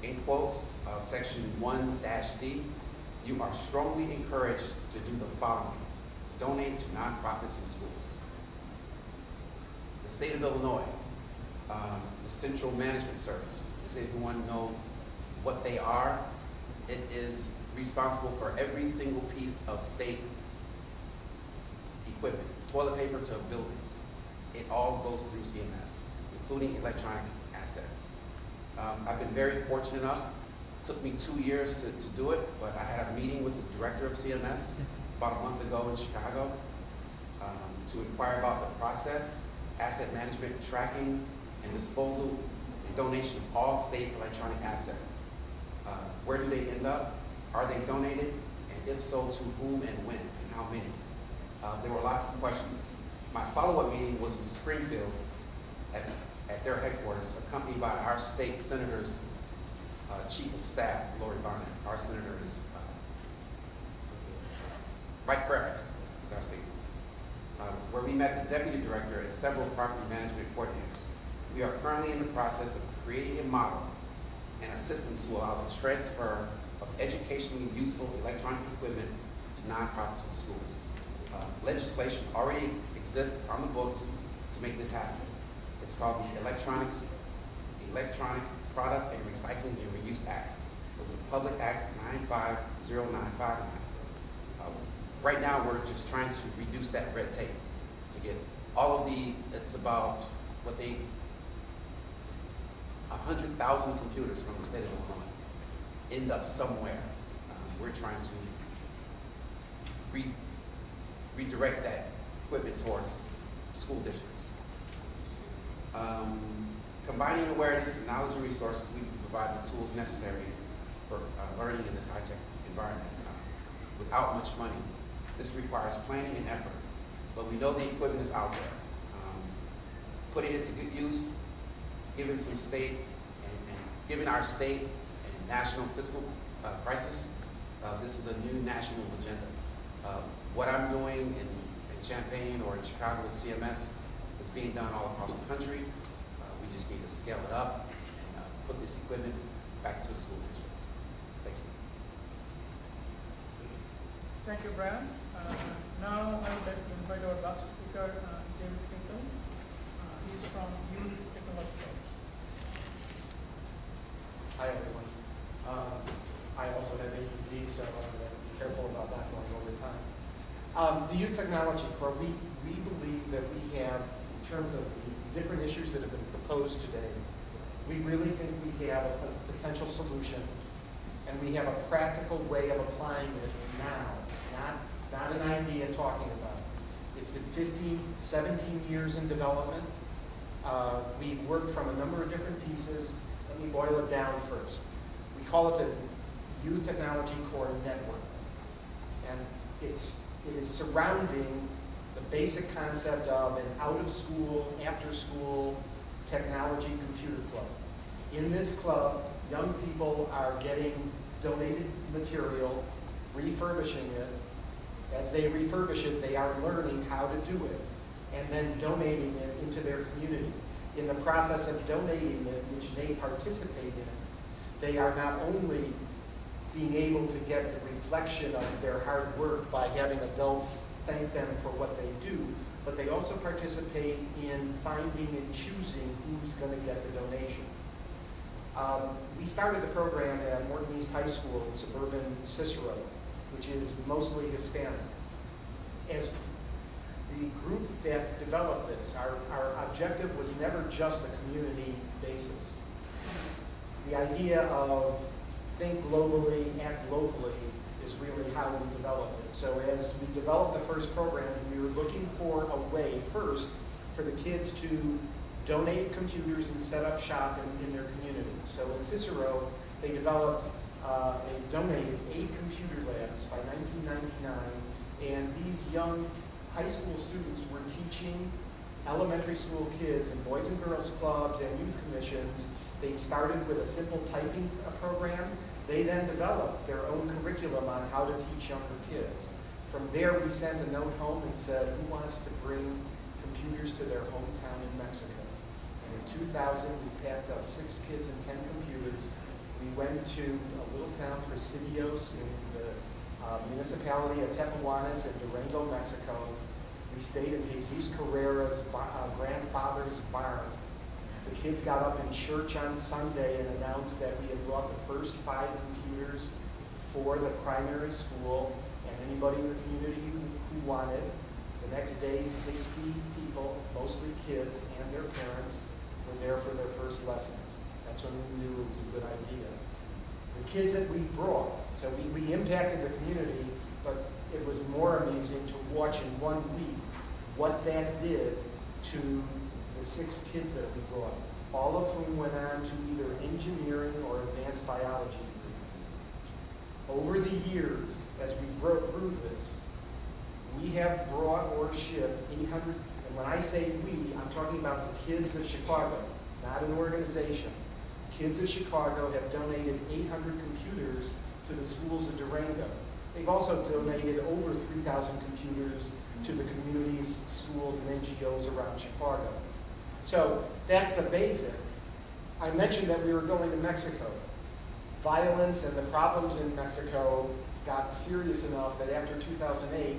in quotes of section 1-C, you are strongly encouraged to do the following: donate to nonprofits and schools. The state of Illinois, the Central Management Service, does everyone know what they are? It is responsible for every single piece of state equipment, toilet paper to buildings. It all goes through CMS, including electronic assets. I've been very fortunate enough. It took me 2 years to do it, but I had a meeting with the director of CMS about a month ago in Chicago to inquire about the process, asset management, tracking, and disposal and donation of all state electronic assets. Where do they end up? Are they donated? And if so, to whom and when, and how many? There were lots of questions. My follow-up meeting was in Springfield at their headquarters, accompanied by our state senator's chief of staff, Lori Barnett. Our senator is Mike Frericks, is our state senator, where we met the deputy director and several property management coordinators. We are currently in the process of creating a model and a system to allow the transfer of educationally useful electronic equipment to nonprofits and schools. Legislation already exists on the books to make this happen. It's called the Electronic Product and Recycling and Reuse Act. It was a Public Act 95095. Right now, we're just trying to reduce that red tape to get all of it's about what it's 100,000 computers from the state of Illinois end up somewhere. We're trying to redirect that equipment towards school districts. Combining awareness and knowledge and resources, we can provide the tools necessary for learning in this high-tech environment without much money. This requires planning and effort, but we know the equipment is out there. Putting it to good use, given some state and given our state and national fiscal crisis, this is a new national agenda. What I'm doing in Champaign or in Chicago with CMS is being done all across the country. We just need to scale it up and put this equipment back to the school districts. Thank you. Thank you, Brian. Now I would like to invite our last speaker, David Finkel. He's from Youth Technology. Hi, everyone. I also have ADD, so I'm going to be careful about not going over time. The Youth Technology Corps, we believe that we have, in terms of the different issues that have been proposed today, we really think we have a potential solution, and we have a practical way of applying it now, not an idea talking about it. It's been 15, 17 years in development. We've worked from a number of different pieces. Let me boil it down first. We call it the Youth Technology Corps Network. And it is surrounding the basic concept of an out-of-school, after-school technology computer club. In this club, young people are getting donated material, refurbishing it. As they refurbish it, they are learning how to do it, and then donating it into their community. In the process of donating it, which they participate in, they are not only being able to get the reflection of their hard work by having adults thank them for what they do, but they also participate in finding and choosing who's going to get the donation. We started the program at Morton East High School in suburban Cicero, which is mostly Hispanic. As the group that developed this, our objective was never just a community basis. The idea of think globally, act locally is really how we developed it. So as we developed the first program, we were looking for a way, first, for the kids to donate computers and set up shop in their community. So in Cicero, they developed, they donated 8 computer labs by 1999, and these young high school students were teaching elementary school kids in Boys and Girls Clubs and youth commissions. They started with a simple typing program. They then developed their own curriculum on how to teach younger kids. From there, we sent a note home and said, who wants to bring computers to their hometown in Mexico? And in 2000, we packed up 6 kids and 10 computers. We went to a little town, Presidios, in the municipality of Tepehuanes in Durango, Mexico. We stayed in Jesus Carrera's grandfather's barn. The kids got up in church on Sunday and announced that we had brought the first 5 computers for the primary school and anybody in the community who wanted. The next day, 60 people, mostly kids and their parents, were there for their first lessons. That's when we knew it was a good idea. The kids that we brought, so we impacted the community, but it was more amusing to watch in 1 week what that did to the 6 kids that we brought, all of whom went on to either engineering or advanced biology degrees. Over the years, as we grew this, we have brought or shipped 800, and when I say we, I'm talking about the kids of Chicago, not an organization. Kids of Chicago have donated 800 computers to the schools of Durango. They've also donated over 3,000 computers to the communities, schools, and NGOs around Chicago. So that's the basic. I mentioned that we were going to Mexico. Violence and the problems in Mexico got serious enough that after 2008,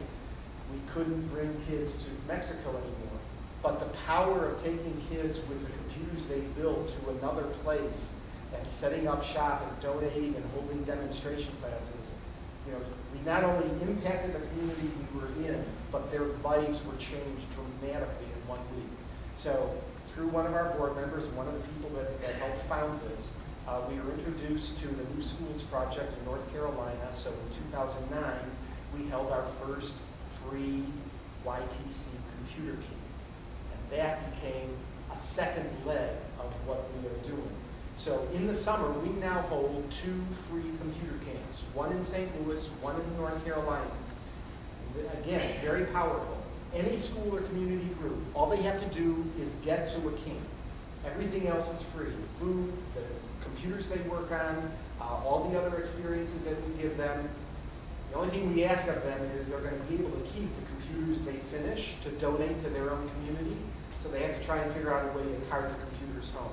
we couldn't bring kids to Mexico anymore. But the power of taking kids with the computers they built to another place and setting up shop and donating and holding demonstration classes, we not only impacted the community we were in, but their lives were changed dramatically in 1 week. So through one of our board members and one of the people that helped found this, we were introduced to the New Schools Project in North Carolina. So in 2009, we held our first free YTC computer key. And that became a second leg of what we are doing. So in the summer, we now hold 2 free computer camps, one in St. Louis, one in North Carolina. Again, very powerful. Any school or community group, all they have to do is get to a camp. Everything else is free. Food, the computers they work on, all the other experiences that we give them. The only thing we ask of them is they're going to be able to keep the computers they finish to donate to their own community. So they have to try and figure out a way to cart the computers home.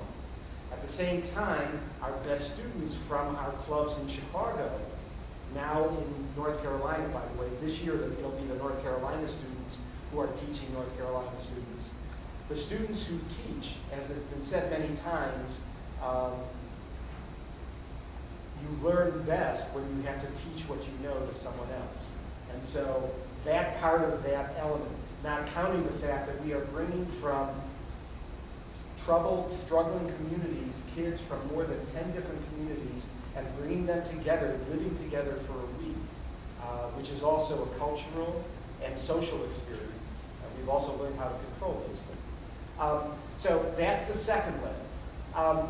At the same time, our best students from our clubs in Chicago, now in North Carolina, by the way, this year it'll be the North Carolina students who are teaching North Carolina students. The students who teach, as has been said many times, you learn best when you have to teach what you know to someone else. And so that part of that element, not counting the fact that we are bringing from troubled, struggling communities, kids from more than 10 different communities, and bringing them together, living together for a week, which is also a cultural and social experience. And we've also learned how to control those things. So that's the second leg.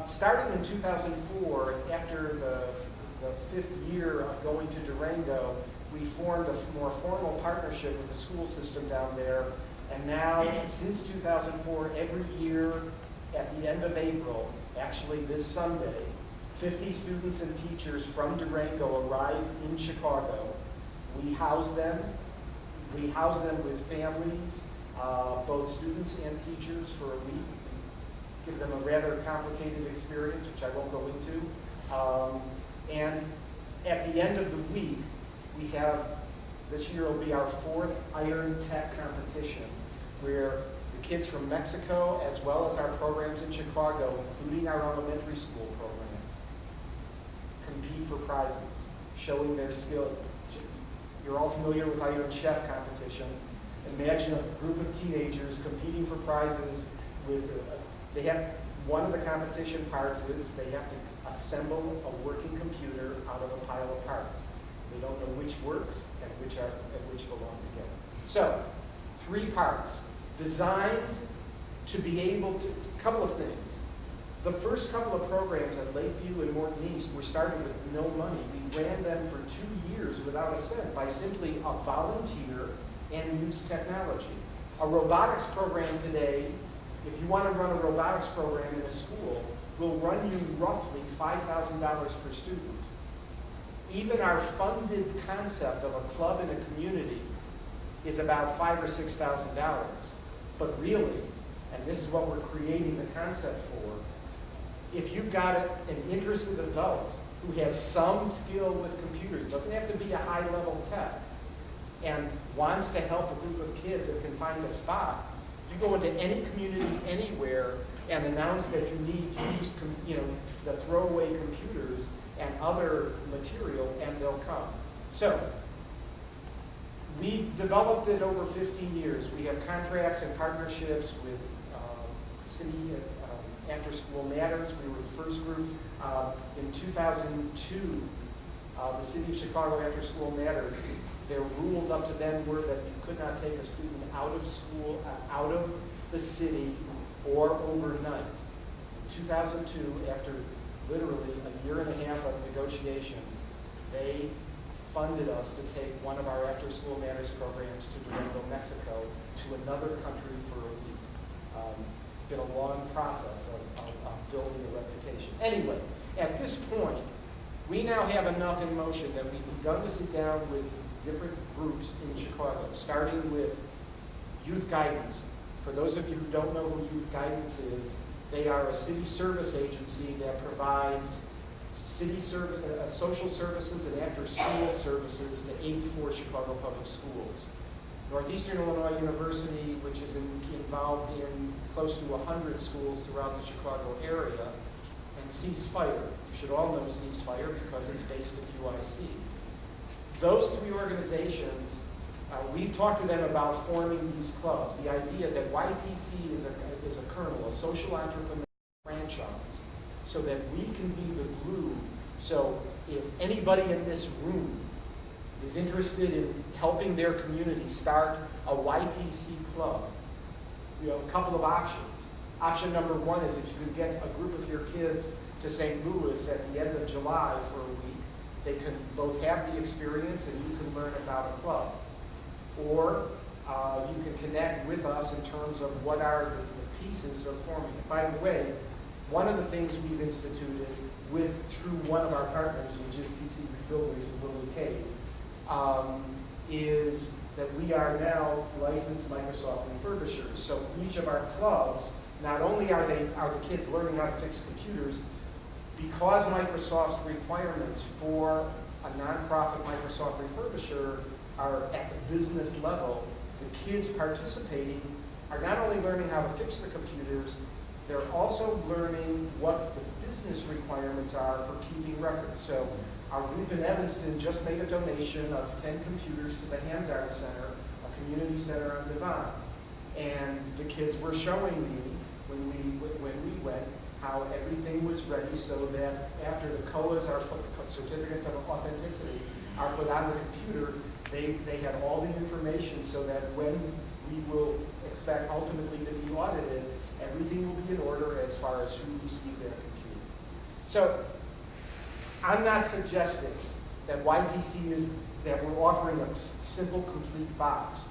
Starting in 2004, after the 5th year of going to Durango, we formed a more formal partnership with the school system down there. And now, since 2004, every year at the end of April, actually this Sunday, 50 students and teachers from Durango arrive in Chicago. We house them. We house them with families, both students and teachers, for a week. Give them a rather complicated experience, which I won't go into. And at the end of the week, we have, this year will be our 4th Iron Tech competition, where the kids from Mexico, as well as our programs in Chicago, including our elementary school programs, compete for prizes, showing their skill. You're all familiar with Iron Chef competition. Imagine a group of teenagers competing for prizes with, they have, one of the competition parts is they have to assemble a working computer out of a pile of parts. They don't know which works and which belong together. So, 3 parts. Designed to be able to, a couple of things. The first couple of programs at Lakeview and Morton East were started with no money. We ran them for 2 years without a cent by simply a volunteer and use technology. A robotics program today, if you want to run a robotics program in a school, will run you roughly $5,000 per student. Even our funded concept of a club in a community is about $5,000 or $6,000. But really, and this is what we're creating the concept for, if you've got an interested adult who has some skill with computers, doesn't have to be a high-level tech, and wants to help a group of kids and can find a spot, you go into any community anywhere and announce that you need used, the throwaway computers and other material, and they'll come. So, we've developed it over 15 years. We have contracts and partnerships with City After School Matters. We were the first group. In 2002, the City of Chicago After School Matters, their rules up to them were that you could not take a student out of school, out of the city, or overnight. In 2002, after literally a year and a half of negotiations, they funded us to take one of our after-school matters programs to Durango, Mexico, to another country for a week. It's been a long process of building a reputation. Anyway, at this point, we now have enough in motion that we've begun to sit down with different groups in Chicago, starting with Youth Guidance. For those of you who don't know who Youth Guidance is, they are a city service agency that provides social services and after-school services to 84 Chicago public schools. Northeastern Illinois University, which is involved in close to 100 schools throughout the Chicago area, and Ceasefire. You should all know Ceasefire because it's based at UIC. Those three organizations, we've talked to them about forming these clubs. The idea that YTC is a kernel, a social entrepreneur franchise, so that we can be the glue. So if anybody in this room is interested in helping their community start a YTC club, a couple of options. Option number one is if you could get a group of your kids to St. Louis at the end of July for a week, they can both have the experience and you can learn about a club. Or you can connect with us in terms of what are the pieces of forming it. By the way, one of the things we've instituted through one of our partners, which is PC Builders and Willie Cave, is that we are now licensed Microsoft refurbishers. So each of our clubs, not only are the kids learning how to fix computers, because Microsoft's requirements for a nonprofit Microsoft refurbisher are at the business level, the kids participating are not only learning how to fix the computers, they're also learning what the business requirements are for keeping records. So our group in Evanston just made a donation of 10 computers to the Handguard Center, a community center on Divine. And the kids were showing me when we went how everything was ready so that after the COAs, our certificates of authenticity, are put on the computer, they had all the information so that when we will expect ultimately to be audited, everything will be in order as far as who received their computer. So I'm not suggesting that YTC is that we're offering a simple, complete box.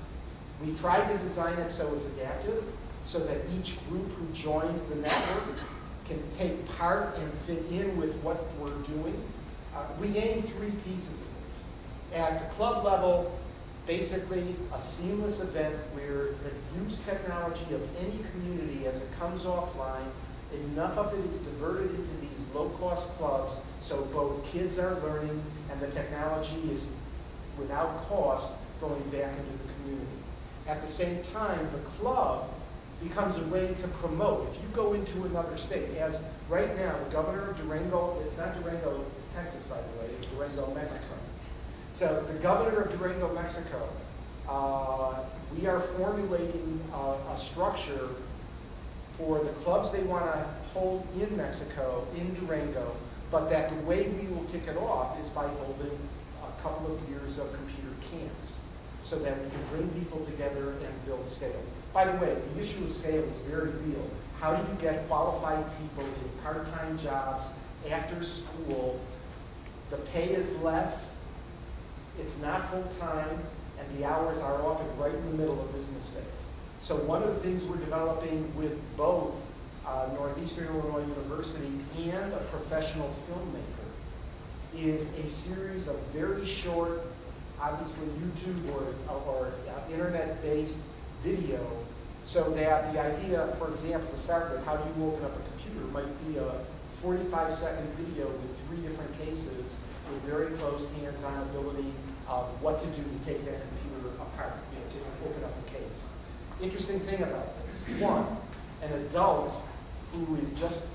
We tried to design it so it's adaptive, so that each group who joins the network can take part and fit in with what we're doing. We aim three pieces of this. At the club level, basically a seamless event where the use technology of any community as it comes offline, enough of it is diverted into these low-cost clubs so both kids are learning and the technology is without cost going back into the community. At the same time, the club becomes a way to promote. If you go into another state, as right now, the governor of Durango, it's not Durango, Texas, by the way, it's Durango, Mexico. So the governor of Durango, Mexico, we are formulating a structure for the clubs they want to hold in Mexico, in Durango, but that the way we will kick it off is by holding a couple of years of computer camps so that we can bring people together and build scale. By the way, the issue of scale is very real. How do you get qualified people in part-time jobs after school? The pay is less, it's not full-time, and the hours are often right in the middle of business days. So one of the things we're developing with both Northeastern Illinois University and a professional filmmaker is a series of very short, obviously YouTube or internet-based video, so that the idea, for example, to start with, how do you open up a computer, might be a 45-second video with 3 different cases with very close hands-on ability of what to do to take that computer apart, to open up the case. Interesting thing about this, one, an adult who is just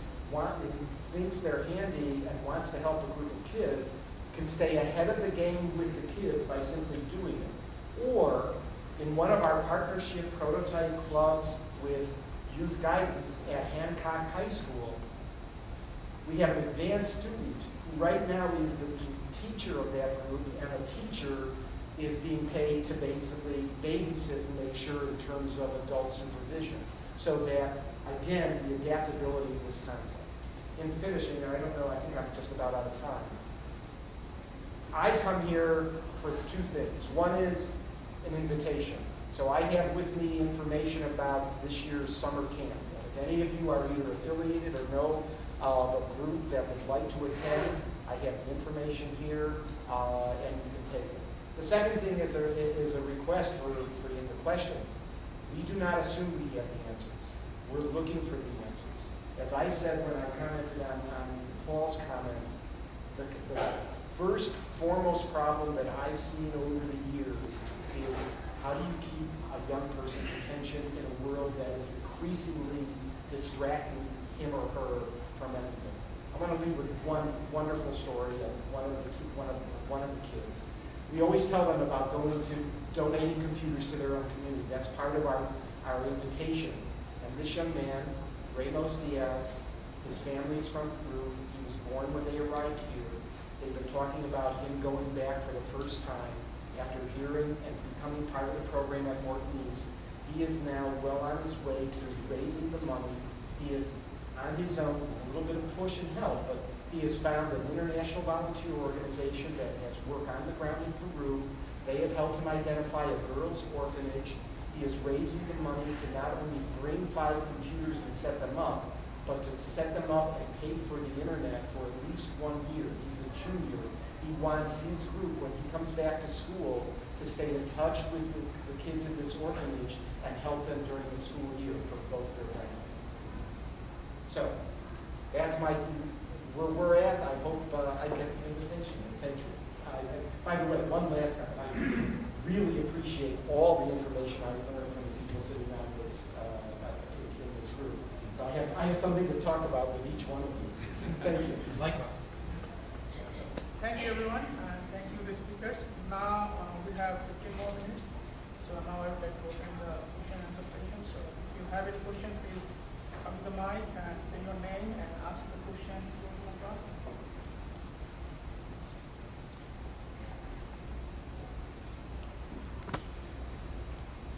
thinks they're handy and wants to help a group of kids can stay ahead of the game with the kids by simply doing it. Or in one of our partnership prototype clubs with Youth Guidance at Hancock High School, we have an advanced student who right now is the teacher of that group, and a teacher is being paid to basically babysit and make sure in terms of adult supervision, so that, again, the adaptability of this concept. In finishing, I don't know, I think I'm just about out of time. I come here for two things. One is an invitation. So I have with me information about this year's summer camp. If any of you are either affiliated or know of a group that would like to attend, I have information here, and you can take it. The second thing is a request for you in the questions. We do not assume we have the answers. We're looking for the answers. As I said when I commented on Paul's comment, the first foremost problem that I've seen over the years is how do you keep a young person's attention in a world that is increasingly distracting him or her from anything. I want to leave with one wonderful story of one of the kids. We always tell them about donating computers to their own community. That's part of our invitation. And this young man, Ramos Diaz, his family is from Peru. He was born when they arrived here. They've been talking about him going back for the first time after hearing and becoming part of the program at Morton East. He is now well on his way to raising the money. He is on his own, a little bit of push and help, but he has found an international volunteer organization that has work on the ground in Peru. They have helped him identify a girls' orphanage. He is raising the money to not only bring 5 computers and set them up, but to set them up and pay for the internet for at least 1 year. He's a junior. He wants his group, when he comes back to school, to stay in touch with the kids in this orphanage and help them during the school year for both their families. So, that's where we're at. I hope I get an invitation. Thank you. By the way, one last time, I really appreciate all the information I've learned from the people sitting on this in this group. So I have something to talk about with each one of you. Thank you. Likewise. Thank you, everyone, and thank you, the speakers. Now we have 15 more minutes. So now I would like to open the question and answer session. So if you have any question, please come to the mic and say your name and ask the question you want to ask.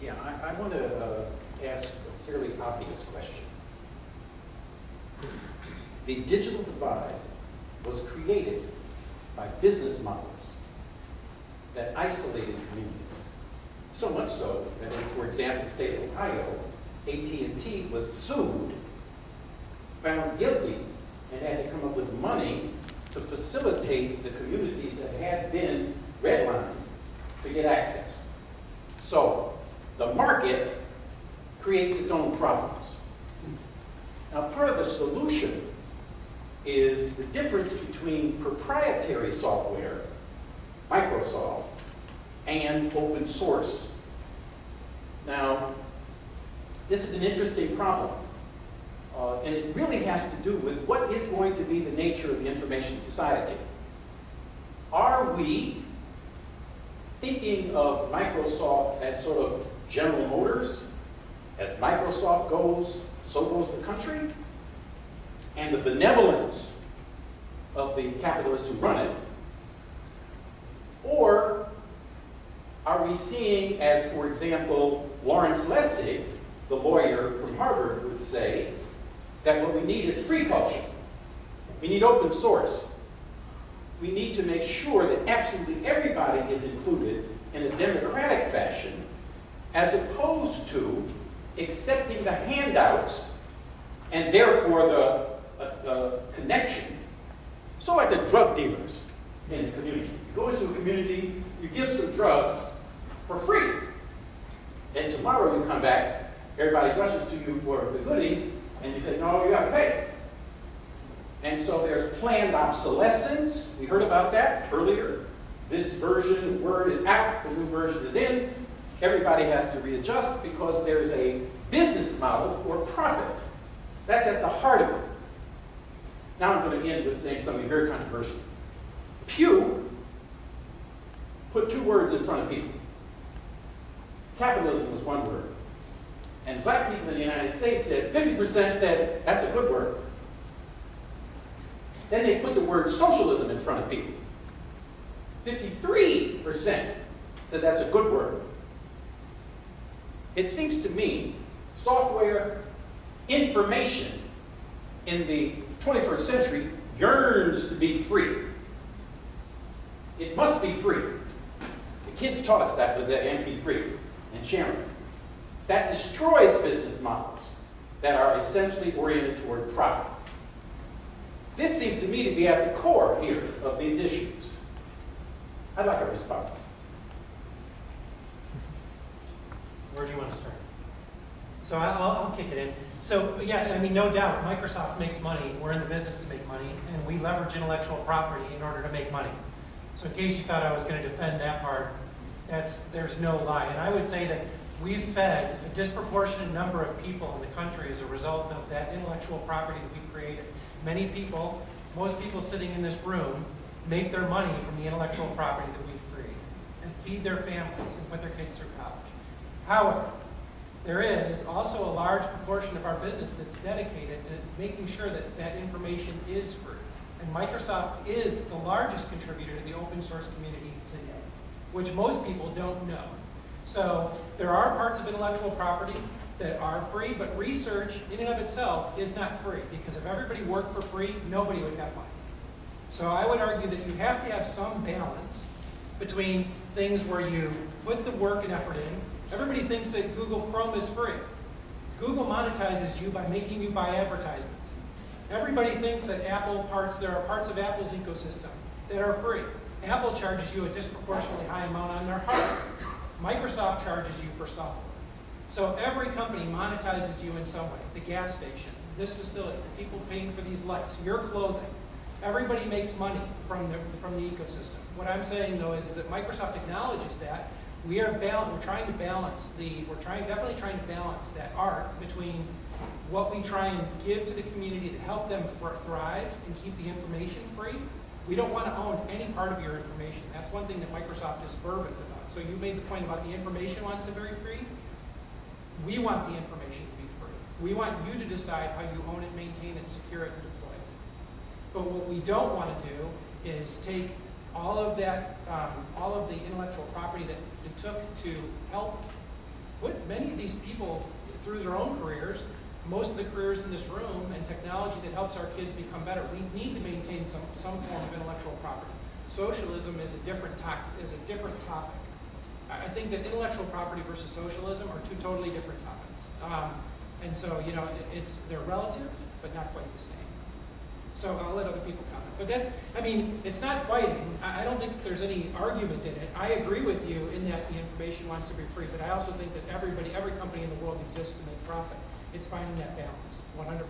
Yeah, I want to ask a fairly obvious question. The digital divide was created by business models that isolated communities. So much so that, for example, the state of Ohio, AT&T was sued, found guilty, and had to come up with money to facilitate the communities that had been redlined to get access. So the market creates its own problems. Now, part of the solution is the difference between proprietary software, Microsoft, and open source. Now, this is an interesting problem, and it really has to do with what is going to be the nature of the information society. Are we thinking of Microsoft as sort of General Motors? As Microsoft goes, so goes the country? And the benevolence of the capitalists who run it? Or are we seeing, as for example, Lawrence Lessig, the lawyer from Harvard, would say, that what we need is free culture. We need open source. We need to make sure that absolutely everybody is included in a democratic fashion, as opposed to accepting the handouts and therefore the connection. So like the drug dealers in the community. You go into a community, you give some drugs for free. And tomorrow you come back, everybody rushes to you for the goodies, and you say, no, you gotta pay. And so there's planned obsolescence. We heard about that earlier. This version, Word is out, the new version is in. Everybody has to readjust because there's a business model for profit. That's at the heart of it. Now I'm going to end with saying something very controversial. Pew put 2 words in front of people. Capitalism was 1 word. And black people in the United States said, 50% said, that's a good word. Then they put the word socialism in front of people. 53% said that's a good word. It seems to me software information in the 21st century yearns to be free. It must be free. The kids taught us that with the MP3 and sharing. That destroys business models that are essentially oriented toward profit. This seems to me to be at the core here of these issues. I'd like a response. Where do you want to start? So I'll kick it in. So yeah, I mean, no doubt, Microsoft makes money. We're in the business to make money, and we leverage intellectual property in order to make money. So in case you thought I was going to defend that part, there's no lie. And I would say that we've fed a disproportionate number of people in the country as a result of that intellectual property that we created. Many people, most people sitting in this room, make their money from the intellectual property that we've created and feed their families and put their kids through college. However, there is also a large proportion of our business that's dedicated to making sure that that information is free. And Microsoft is the largest contributor to the open source community today, which most people don't know. So there are parts of intellectual property that are free, but research in and of itself is not free, because if everybody worked for free, nobody would have money. So I would argue that you have to have some balance between things where you put the work and effort in. Everybody thinks that Google Chrome is free. Google monetizes you by making you buy advertisements. Everybody thinks that there are parts of Apple's ecosystem that are free. Apple charges you a disproportionately high amount on their hardware. Microsoft charges you for software. So every company monetizes you in some way. The gas station, this facility, the people paying for these lights, your clothing. Everybody makes money from the ecosystem. What I'm saying though is that Microsoft acknowledges that. We're definitely trying to balance that arc between what we try and give to the community to help them thrive and keep the information free. We don't want to own any part of your information. That's one thing that Microsoft is fervent about. So you made the point about the information wants to be free. We want the information to be free. We want you to decide how you own it, maintain it, secure it, and deploy it. But what we don't want to do is take all of the intellectual property that it took to help put many of these people through their own careers, most of the careers in this room, and technology that helps our kids become better. We need to maintain some form of intellectual property. Socialism is a different topic. I think that intellectual property versus socialism are two totally different topics. And so, they're relative, but not quite the same. So I'll let other people comment. But it's not fighting. I don't think there's any argument in it. I agree with you in that the information wants to be free, but I also think that every company in the world exists to make profit. It's finding that balance, 100%.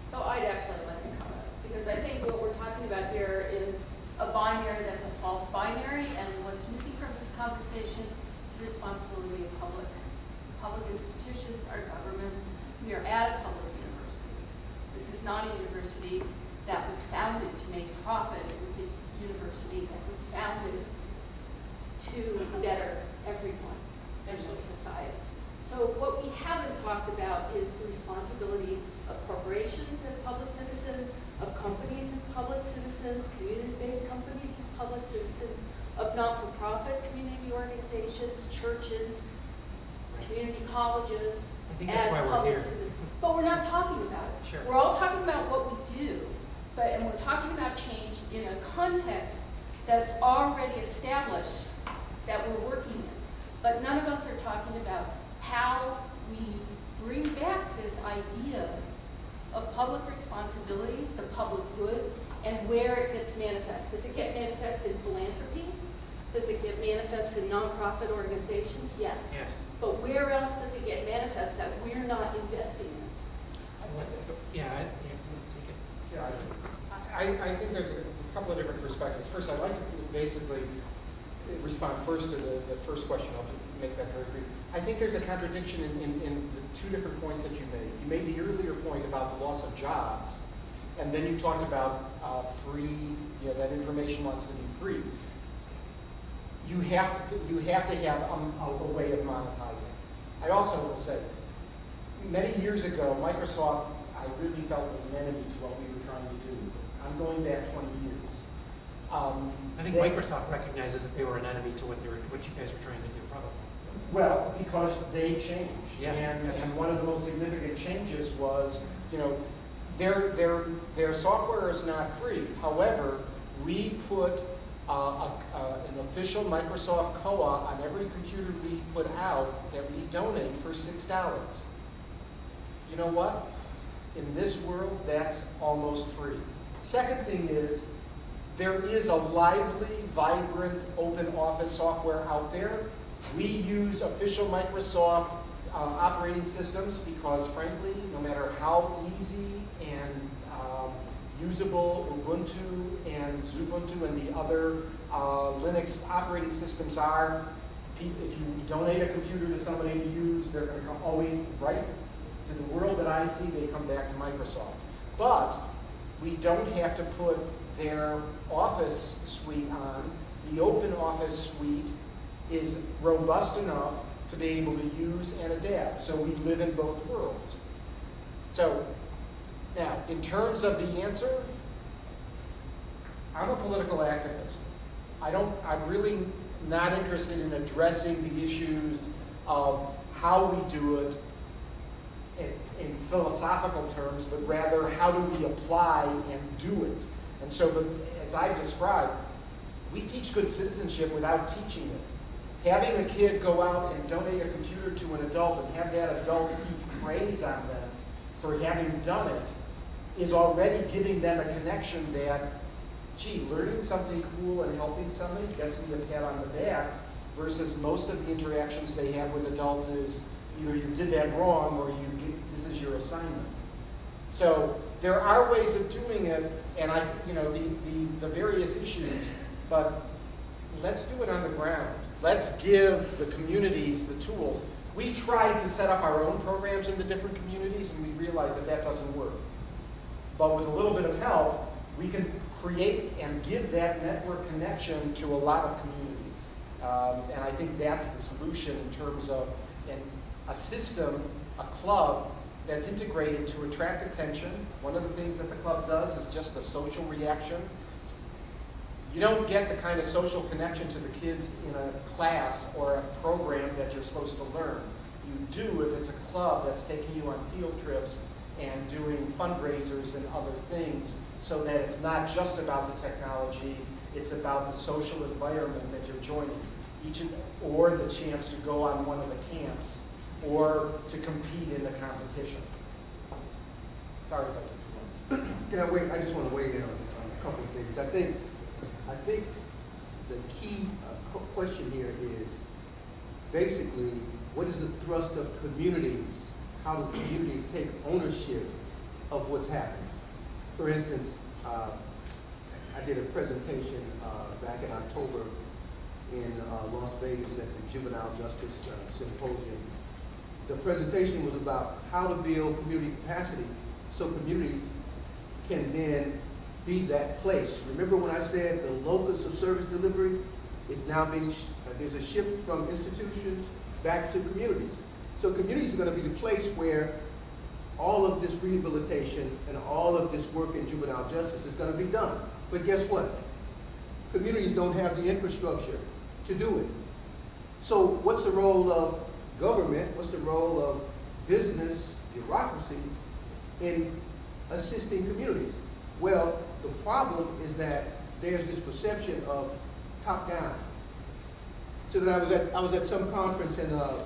So I'd actually like to comment, because I think what we're talking about here is a binary that's a false binary, and what's missing from this conversation is the responsibility of public institutions, our government. We are at a public university. This is not a university that was founded to make profit. It was a university that was founded to better everyone in this society. So what we haven't talked about is the responsibility of corporations as public citizens, of companies as public citizens, community-based companies as public citizens, of not-for-profit community organizations, churches, community colleges, I think that's as why we're public here. citizens. But we're not talking about it. Sure. We're all talking about what we do, and we're talking about change in a context that's already established that we're working in. But none of us are talking about how we bring back this idea of public responsibility, the public good, and where it gets manifest. Does it get manifest in philanthropy? Does it get manifest in nonprofit organizations? Yes. But where else does it get manifest that we're not investing in? I think there's a couple of different perspectives. First, I'd like to basically respond first to the first question. I'll make that very brief. I think there's a contradiction in the two different points that you made. You made the earlier point about the loss of jobs, and then you talked about that information wants to be free. You have to have a way of monetizing. I also will say, many years ago, Microsoft, I really felt was an enemy to what we were trying to do. I'm going back 20 years. I think Microsoft recognizes that they were an enemy to what you guys were trying to do, probably. Well, because they changed. Yes, And one of the most significant changes was, their software is not free. However, we put an official Microsoft COA on every computer we put out that we donate for $6. You know what? In this world, that's almost free. Second thing is, there is a lively, vibrant, open office software out there. We use official Microsoft operating systems because, frankly, no matter how easy and usable Ubuntu and Xubuntu and the other Linux operating systems are, if you donate a computer to somebody to use, they're going to come always right to the world that I see, they come back to Microsoft. But we don't have to put their Office suite on. The Open Office suite is robust enough to be able to use and adapt. So we live in both worlds. So now, in terms of the answer, I'm a political activist. I'm really not interested in addressing the issues of how we do it in philosophical terms, but rather how do we apply and do it. And so, as I described, we teach good citizenship without teaching it. Having a kid go out and donate a computer to an adult and have that adult heap praise on them for having done it is already giving them a connection that, gee, learning something cool and helping somebody gets me a pat on the back, versus most of the interactions they have with adults is either you did that wrong or this is your assignment. So there are ways of doing it, and the various issues, but let's do it on the ground. Let's give the communities the tools. We tried to set up our own programs in the different communities, and we realized that doesn't work. But with a little bit of help, we can create and give that network connection to a lot of communities. And I think that's the solution in terms of a system, a club that's integrated to attract attention. One of the things that the club does is just the social reaction. You don't get the kind of social connection to the kids in a class or a program that you're supposed to learn. You do if it's a club that's taking you on field trips and doing fundraisers and other things, so that it's not just about the technology, it's about the social environment that you're joining, or the chance to go on one of the camps, or to compete in the competition. Sorry if I took too long. Can I wait? I just want to weigh in on a couple of things. I think the key question here is basically, what is the thrust of communities? How do communities take ownership of what's happening? For instance, I did a presentation back in October in Las Vegas at the Juvenile Justice Symposium. The presentation was about how to build community capacity so communities can then be that place. Remember when I said the locus of service delivery is now being, there's a shift from institutions back to communities. So communities are going to be the place where all of this rehabilitation and all of this work in juvenile justice is going to be done. But guess what? Communities don't have the infrastructure to do it. So what's the role of government? What's the role of business, bureaucracies in assisting communities? Well, the problem is that there's this perception of top-down. So that I was at some conference in a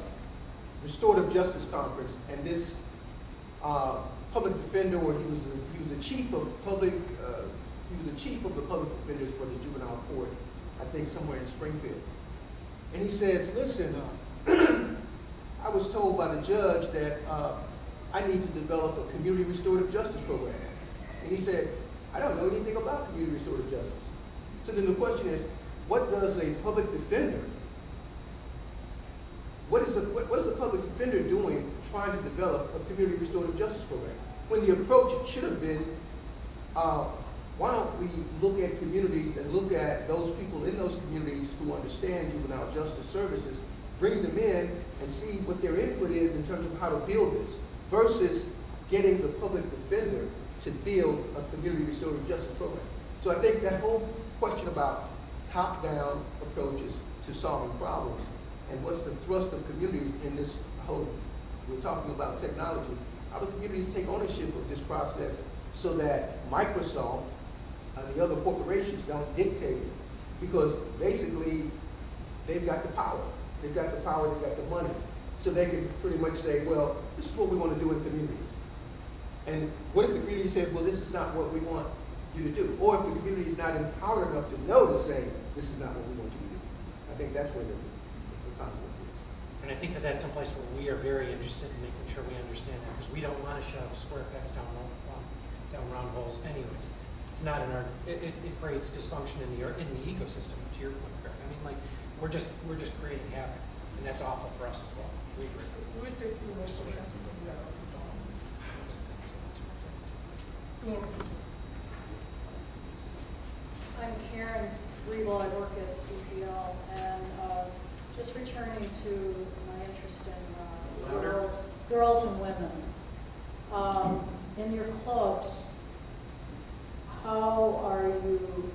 restorative justice conference, and this public defender, or he was the chief of public, he was the chief of the public defenders for the juvenile court, I think somewhere in Springfield. And he says, listen, I was told by the judge that I need to develop a community restorative justice program. And he said, I don't know anything about community restorative justice. So then the question is, what does a public defender, what is a public defender doing trying to develop a community restorative justice program? When the approach should have been, why don't we look at communities and look at those people in those communities who understand juvenile justice services, bring them in and see what their input is in terms of how to build this, versus getting the public defender to build a community restorative justice program. So I think that whole question about top-down approaches to solving problems and what's the thrust of communities in this whole, we're talking about technology, how do communities take ownership of this process so that Microsoft and the other corporations don't dictate it, because basically they've got the power. They've got the power, they've got the money. So they can pretty much say, well, this is what we want to do in communities. And what if the community says, well, this is not what we want you to do? Or if the community is not empowered enough to know to say, this is not what we want you to do. I think that's where the conflict is. And I think that that's someplace where we are very interested in making sure we understand that, because we don't want to shove square pegs down round holes anyways. It's not in our, it creates dysfunction in the ecosystem, to your point, Greg. I mean, like, we're just creating havoc, and that's awful for us as well. We agree. We will take two more questions. Two more questions. I'm Karen Rebel, I work at CPL, and just returning to my interest in girls and women. In your clubs, how are you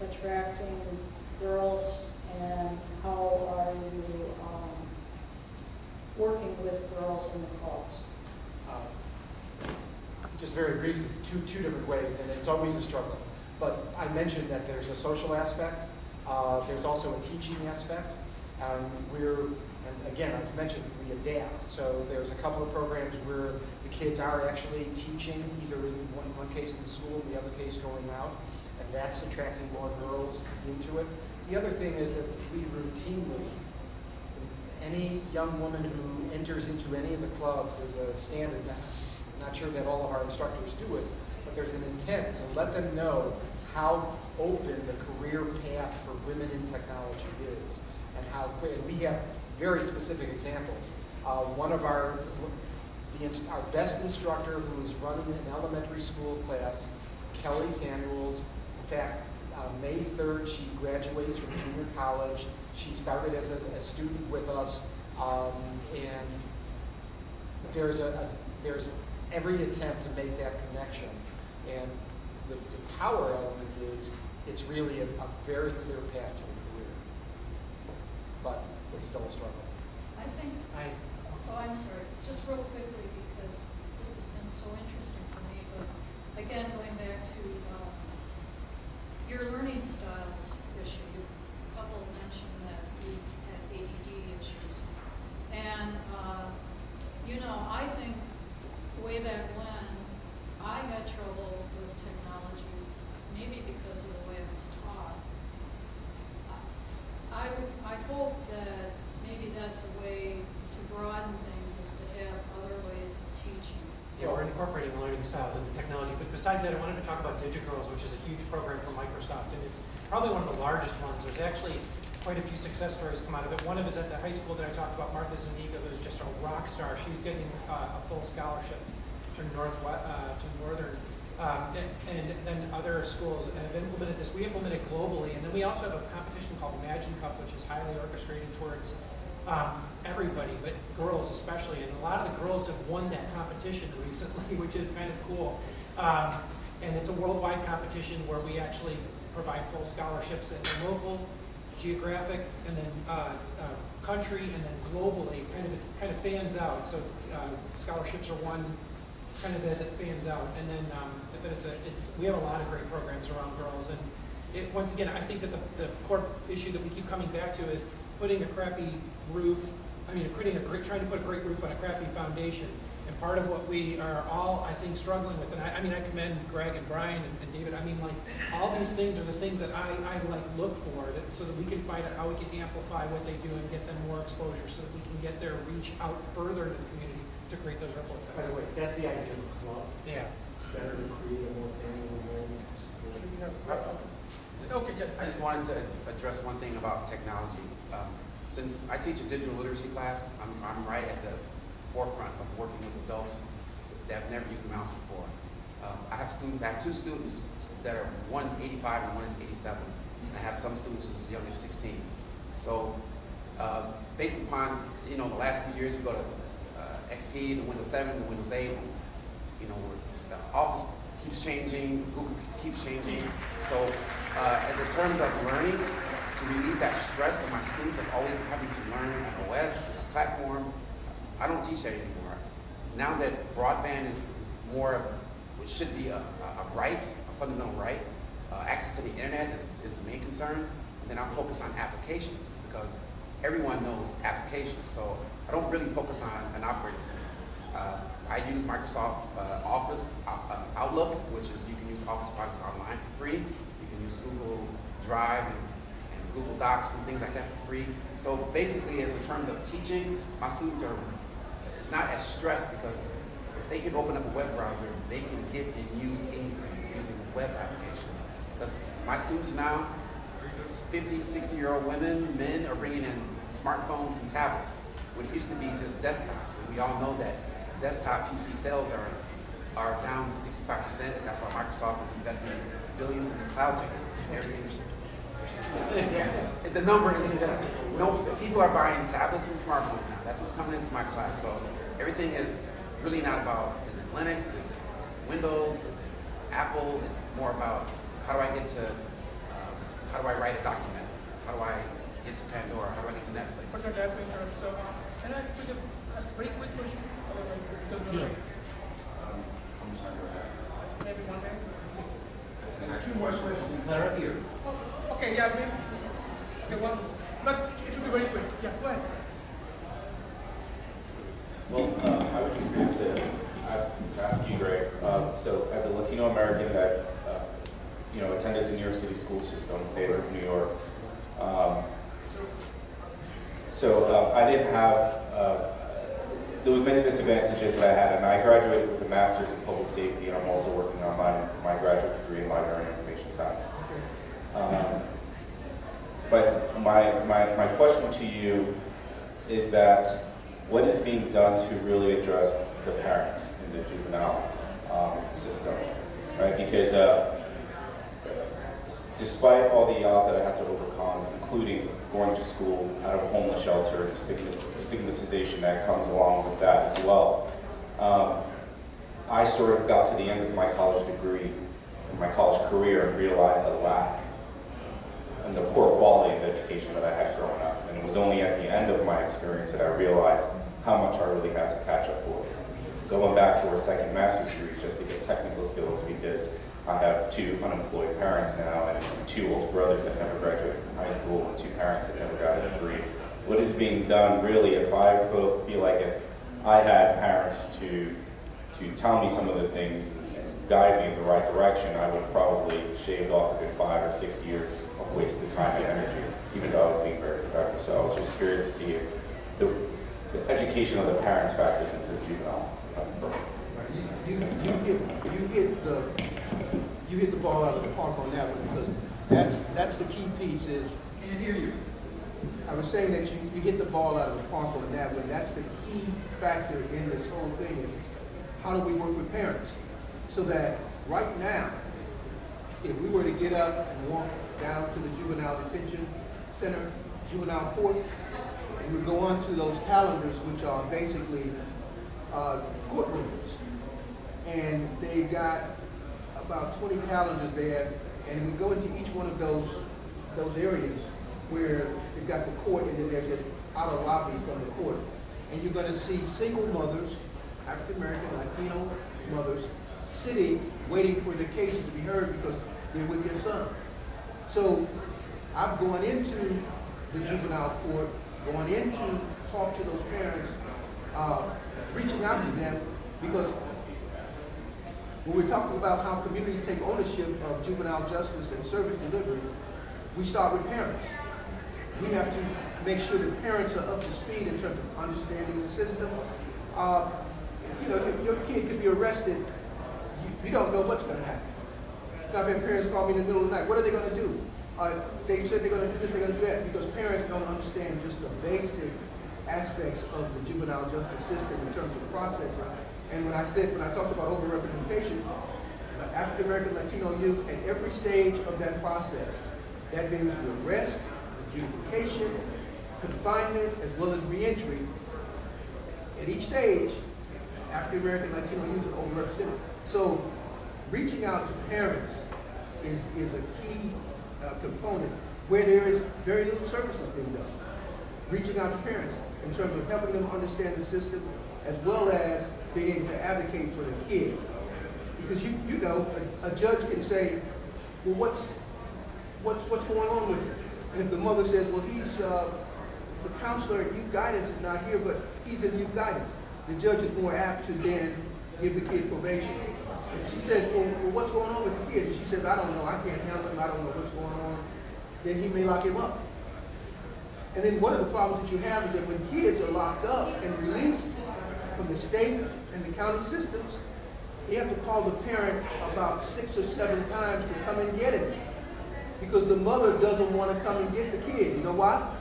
attracting girls, and how are you working with girls in the clubs? Just very briefly, two different ways, and it's always a struggle. But I mentioned that there's a social aspect, there's also a teaching aspect, and again, I've mentioned we adapt. So there's a couple of programs where the kids are actually teaching, either in one case in the school, the other case going out, and that's attracting more girls into it. The other thing is that we routinely, any young woman who enters into any of the clubs, there's a standard. I'm not sure that all of our instructors do it, but there's an intent to let them know how open the career path for women in technology is, and how quick. And we have very specific examples. One of our best instructor, who is running an elementary school class, Kelly Samuels. In fact, May 3rd, she graduates from junior college. She started as a student with us, and there's every attempt to make that connection. And the power element is it's really a very clear path to a career, but it's still a struggle. I think, I'm sorry, just real quickly, because this has been so interesting for me, but again, going back to your learning styles issue, a couple mentioned that you had ADD issues. And, I think way back when, I had trouble with technology, maybe because of the way I was taught. I hope that maybe that's a way to broaden things, is to have other ways of teaching. Yeah, we're incorporating learning styles into technology. But besides that, I wanted to talk about DigiGirls, which is a huge program from Microsoft, and it's probably one of the largest ones. There's actually quite a few success stories come out of it. One of is at the high school that I talked about, Martha Zuniga, who's just a rock star. She's getting a full scholarship to Northern. And then other schools have implemented this. We implement it globally, and then we also have a competition called Imagine Cup, which is highly orchestrated towards everybody, but girls especially. And a lot of the girls have won that competition recently, which is kind of cool. And it's a worldwide competition where we actually provide full scholarships at the local, geographic, and then country, and then globally. Kind of fans out. So scholarships are won kind of as it fans out, and then we have a lot of great programs around girls. And once again, I think that the core issue that we keep coming back to is putting a crappy roof. Trying to put a great roof on a crappy foundation. And part of what we are all, I think, struggling with, and I commend Greg and Brian and David. All these things are the things that I look for, so that we can find out how we can amplify what they do and get them more exposure, so that we can get their reach out further to the community to create those ripple effects. By the way, that's the idea of a club. Yeah. It's better to create a more family-oriented I just wanted to address one thing about technology. Since I teach a digital literacy class, I'm right at the forefront of working with adults that have never used a mouse before. I have two students that are, one is 85 and one is 87. And I have some students as young as 16. So based upon the last few years, we go to XP, the Windows 7, the Windows 8. Office keeps changing, Google keeps changing. So as in terms of learning, to relieve that stress that my students are always having to learn an OS, a platform, I don't teach that anymore. Now that broadband is more, it should be a right, a fundamental right, access to the internet is the main concern. And then I'll focus on applications because everyone knows applications. So I don't really focus on an operating system. I use Microsoft Office Outlook, which is you can use Office products online for free. You can use Google Drive and Google Docs and things like that for free. So basically, as in terms of teaching, my students it's not as stressed because if they can open up a web browser, they can get and use anything using web applications. Because my students now, 50, 60-year-old women, men are bringing in smartphones and tablets, which used to be just desktops. And we all know that desktop PC sales are down 65%. That's why Microsoft is investing billions in the cloud technology. The number is, people are buying tablets and smartphones now. That's what's coming into my class. So everything is really not about, is it Linux, is it Windows, is it Apple? It's more about how do I write a document? How do I get to Pandora? How do I get to Netflix? So, can I ask a very quick question? Because we're maybe one day. Two more questions. They're here. Oh, okay, yeah, maybe. Okay, one, but it should be very quick. Yeah, go ahead. Well, I was just curious to ask you, Greg. So, as a Latino American that attended the New York City school system, Gaither, New York. I didn't have. There was many disadvantages that I had, and I graduated with a master's in public safety, and I'm also working on my graduate degree in library and information science. But my question to you is that what is being done to really address the parents in the juvenile system, right? Because despite all the odds that I had to overcome, including going to school out of a homeless shelter, the stigmatization that comes along with that as well, I sort of got to the end of my college degree, my college career, and realized the lack and the poor quality of education that I had growing up. And it was only at the end of my experience that I realized how much I really had to catch up for. Going back to a second master's degree just to get technical skills, because I have 2 unemployed parents now and 2 older brothers that never graduated from high school and 2 parents that never got a degree. What is being done really, if I feel like if I had parents to tell me some of the things and guide me in the right direction, I would have probably shaved off a good 5 or 6 years of wasted time and energy, even though I was being very productive. So I was just curious to see if the education of the parents factors into the juvenile program. You hit the ball out of the park on that one, because that's the key piece is. Can't hear you. I was saying that you hit the ball out of the park on that one. That's the key factor in this whole thing is how do we work with parents? So that right now, if we were to get up and walk down to the juvenile detention center, juvenile court, and we go on to those calendars, which are basically courtrooms, and they've got about 20 calendars there, and we go into each one of those areas where they've got the court, and then there's an outer lobby from the court. And you're going to see single mothers, African American, Latino mothers, sitting, waiting for their cases to be heard because they're with their son. So I've gone into the juvenile court, going in to talk to those parents, reaching out to them, because when we're talking about how communities take ownership of juvenile justice and service delivery, we start with parents. We have to make sure that parents are up to speed in terms of understanding the system. Your kid could be arrested. You don't know what's going to happen. I've had parents call me in the middle of the night. What are they going to do? They said they're going to do this, they're going to do that, because parents don't understand just the basic aspects of the juvenile justice system in terms of processing. And when I talked about overrepresentation, African American, Latino youth at every stage of that process, that means the arrest, adjudication, confinement, as well as reentry. At each stage, African American, Latino youth are overrepresented. So reaching out to parents is a key component where there is very little services being done. Reaching out to parents in terms of helping them understand the system, as well as being able to advocate for their kids. Because you know, a judge can say, well, what's going on with him? And if the mother says, well, he's, the counselor at youth guidance is not here, but he's in youth guidance, the judge is more apt to then give the kid probation. If she says, well, what's going on with the kid? And she says, I don't know, I can't handle him, I don't know what's going on, then he may lock him up. And then one of the problems that you have is that when kids are locked up and released from the state and the county systems, you have to call the parent about 6 or 7 times to come and get him. Because the mother doesn't want to come and get the kid. You know why?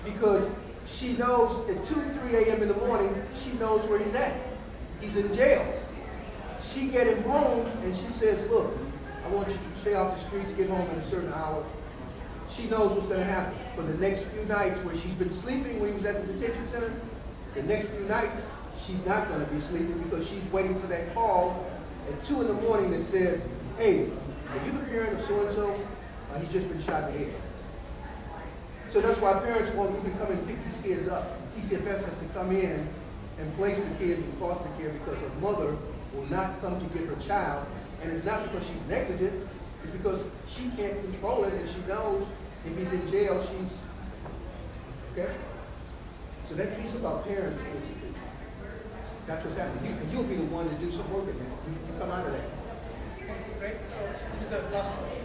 Because she knows at 2, 3 a.m. in the morning, she knows where he's at. He's in jail. She get him home and she says, look, I want you to stay off the streets, get home at a certain hour. She knows what's going to happen. For the next few nights where she's been sleeping when he was at the detention center, the next few nights, she's not going to be sleeping because she's waiting for that call at 2 in the morning that says, hey, are you the parent of so-and-so? He's just been shot in the head. So that's why parents won't even come and pick these kids up. TCFS has to come in and place the kids in foster care because the mother will not come to get her child. And it's not because she's negligent, it's because she can't control it and she knows if he's in jail, she's, okay? So that piece about parents is, that's what's happening. You'll be the one to do some work in that. You come out of that. Great. So this is the last question.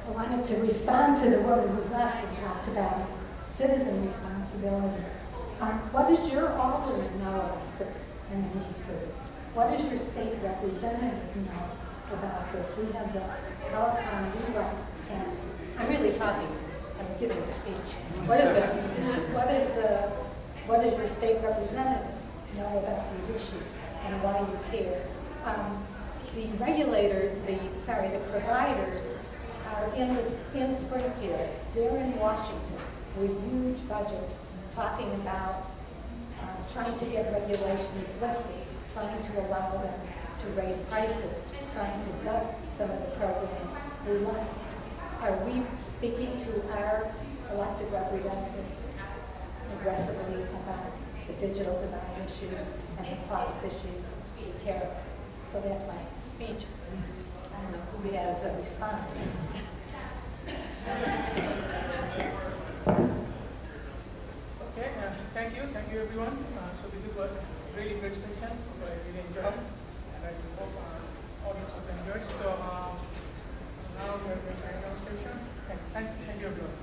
I wanted to respond to the woman who left and talked about citizen responsibility. What does your alderman know about this in these groups? What does your state representative know about this? We have the telecom rewrite, and I'm really talking. I'm giving a speech. What does your state representative know about these issues and why you care? The providers are in Springfield. They're in Washington with huge budgets talking about trying to get regulations lifted, trying to allow them to raise prices, trying to gut some of the programs we like. Are we speaking to our elected representatives aggressively about the digital divide issues and the cost issues we care about? So that's my speech. I don't know who has a response. Okay, thank you everyone. So this is a really good session, so I really enjoyed, and I hope our audience also enjoyed. So now we're going to end our session. Thank you everyone.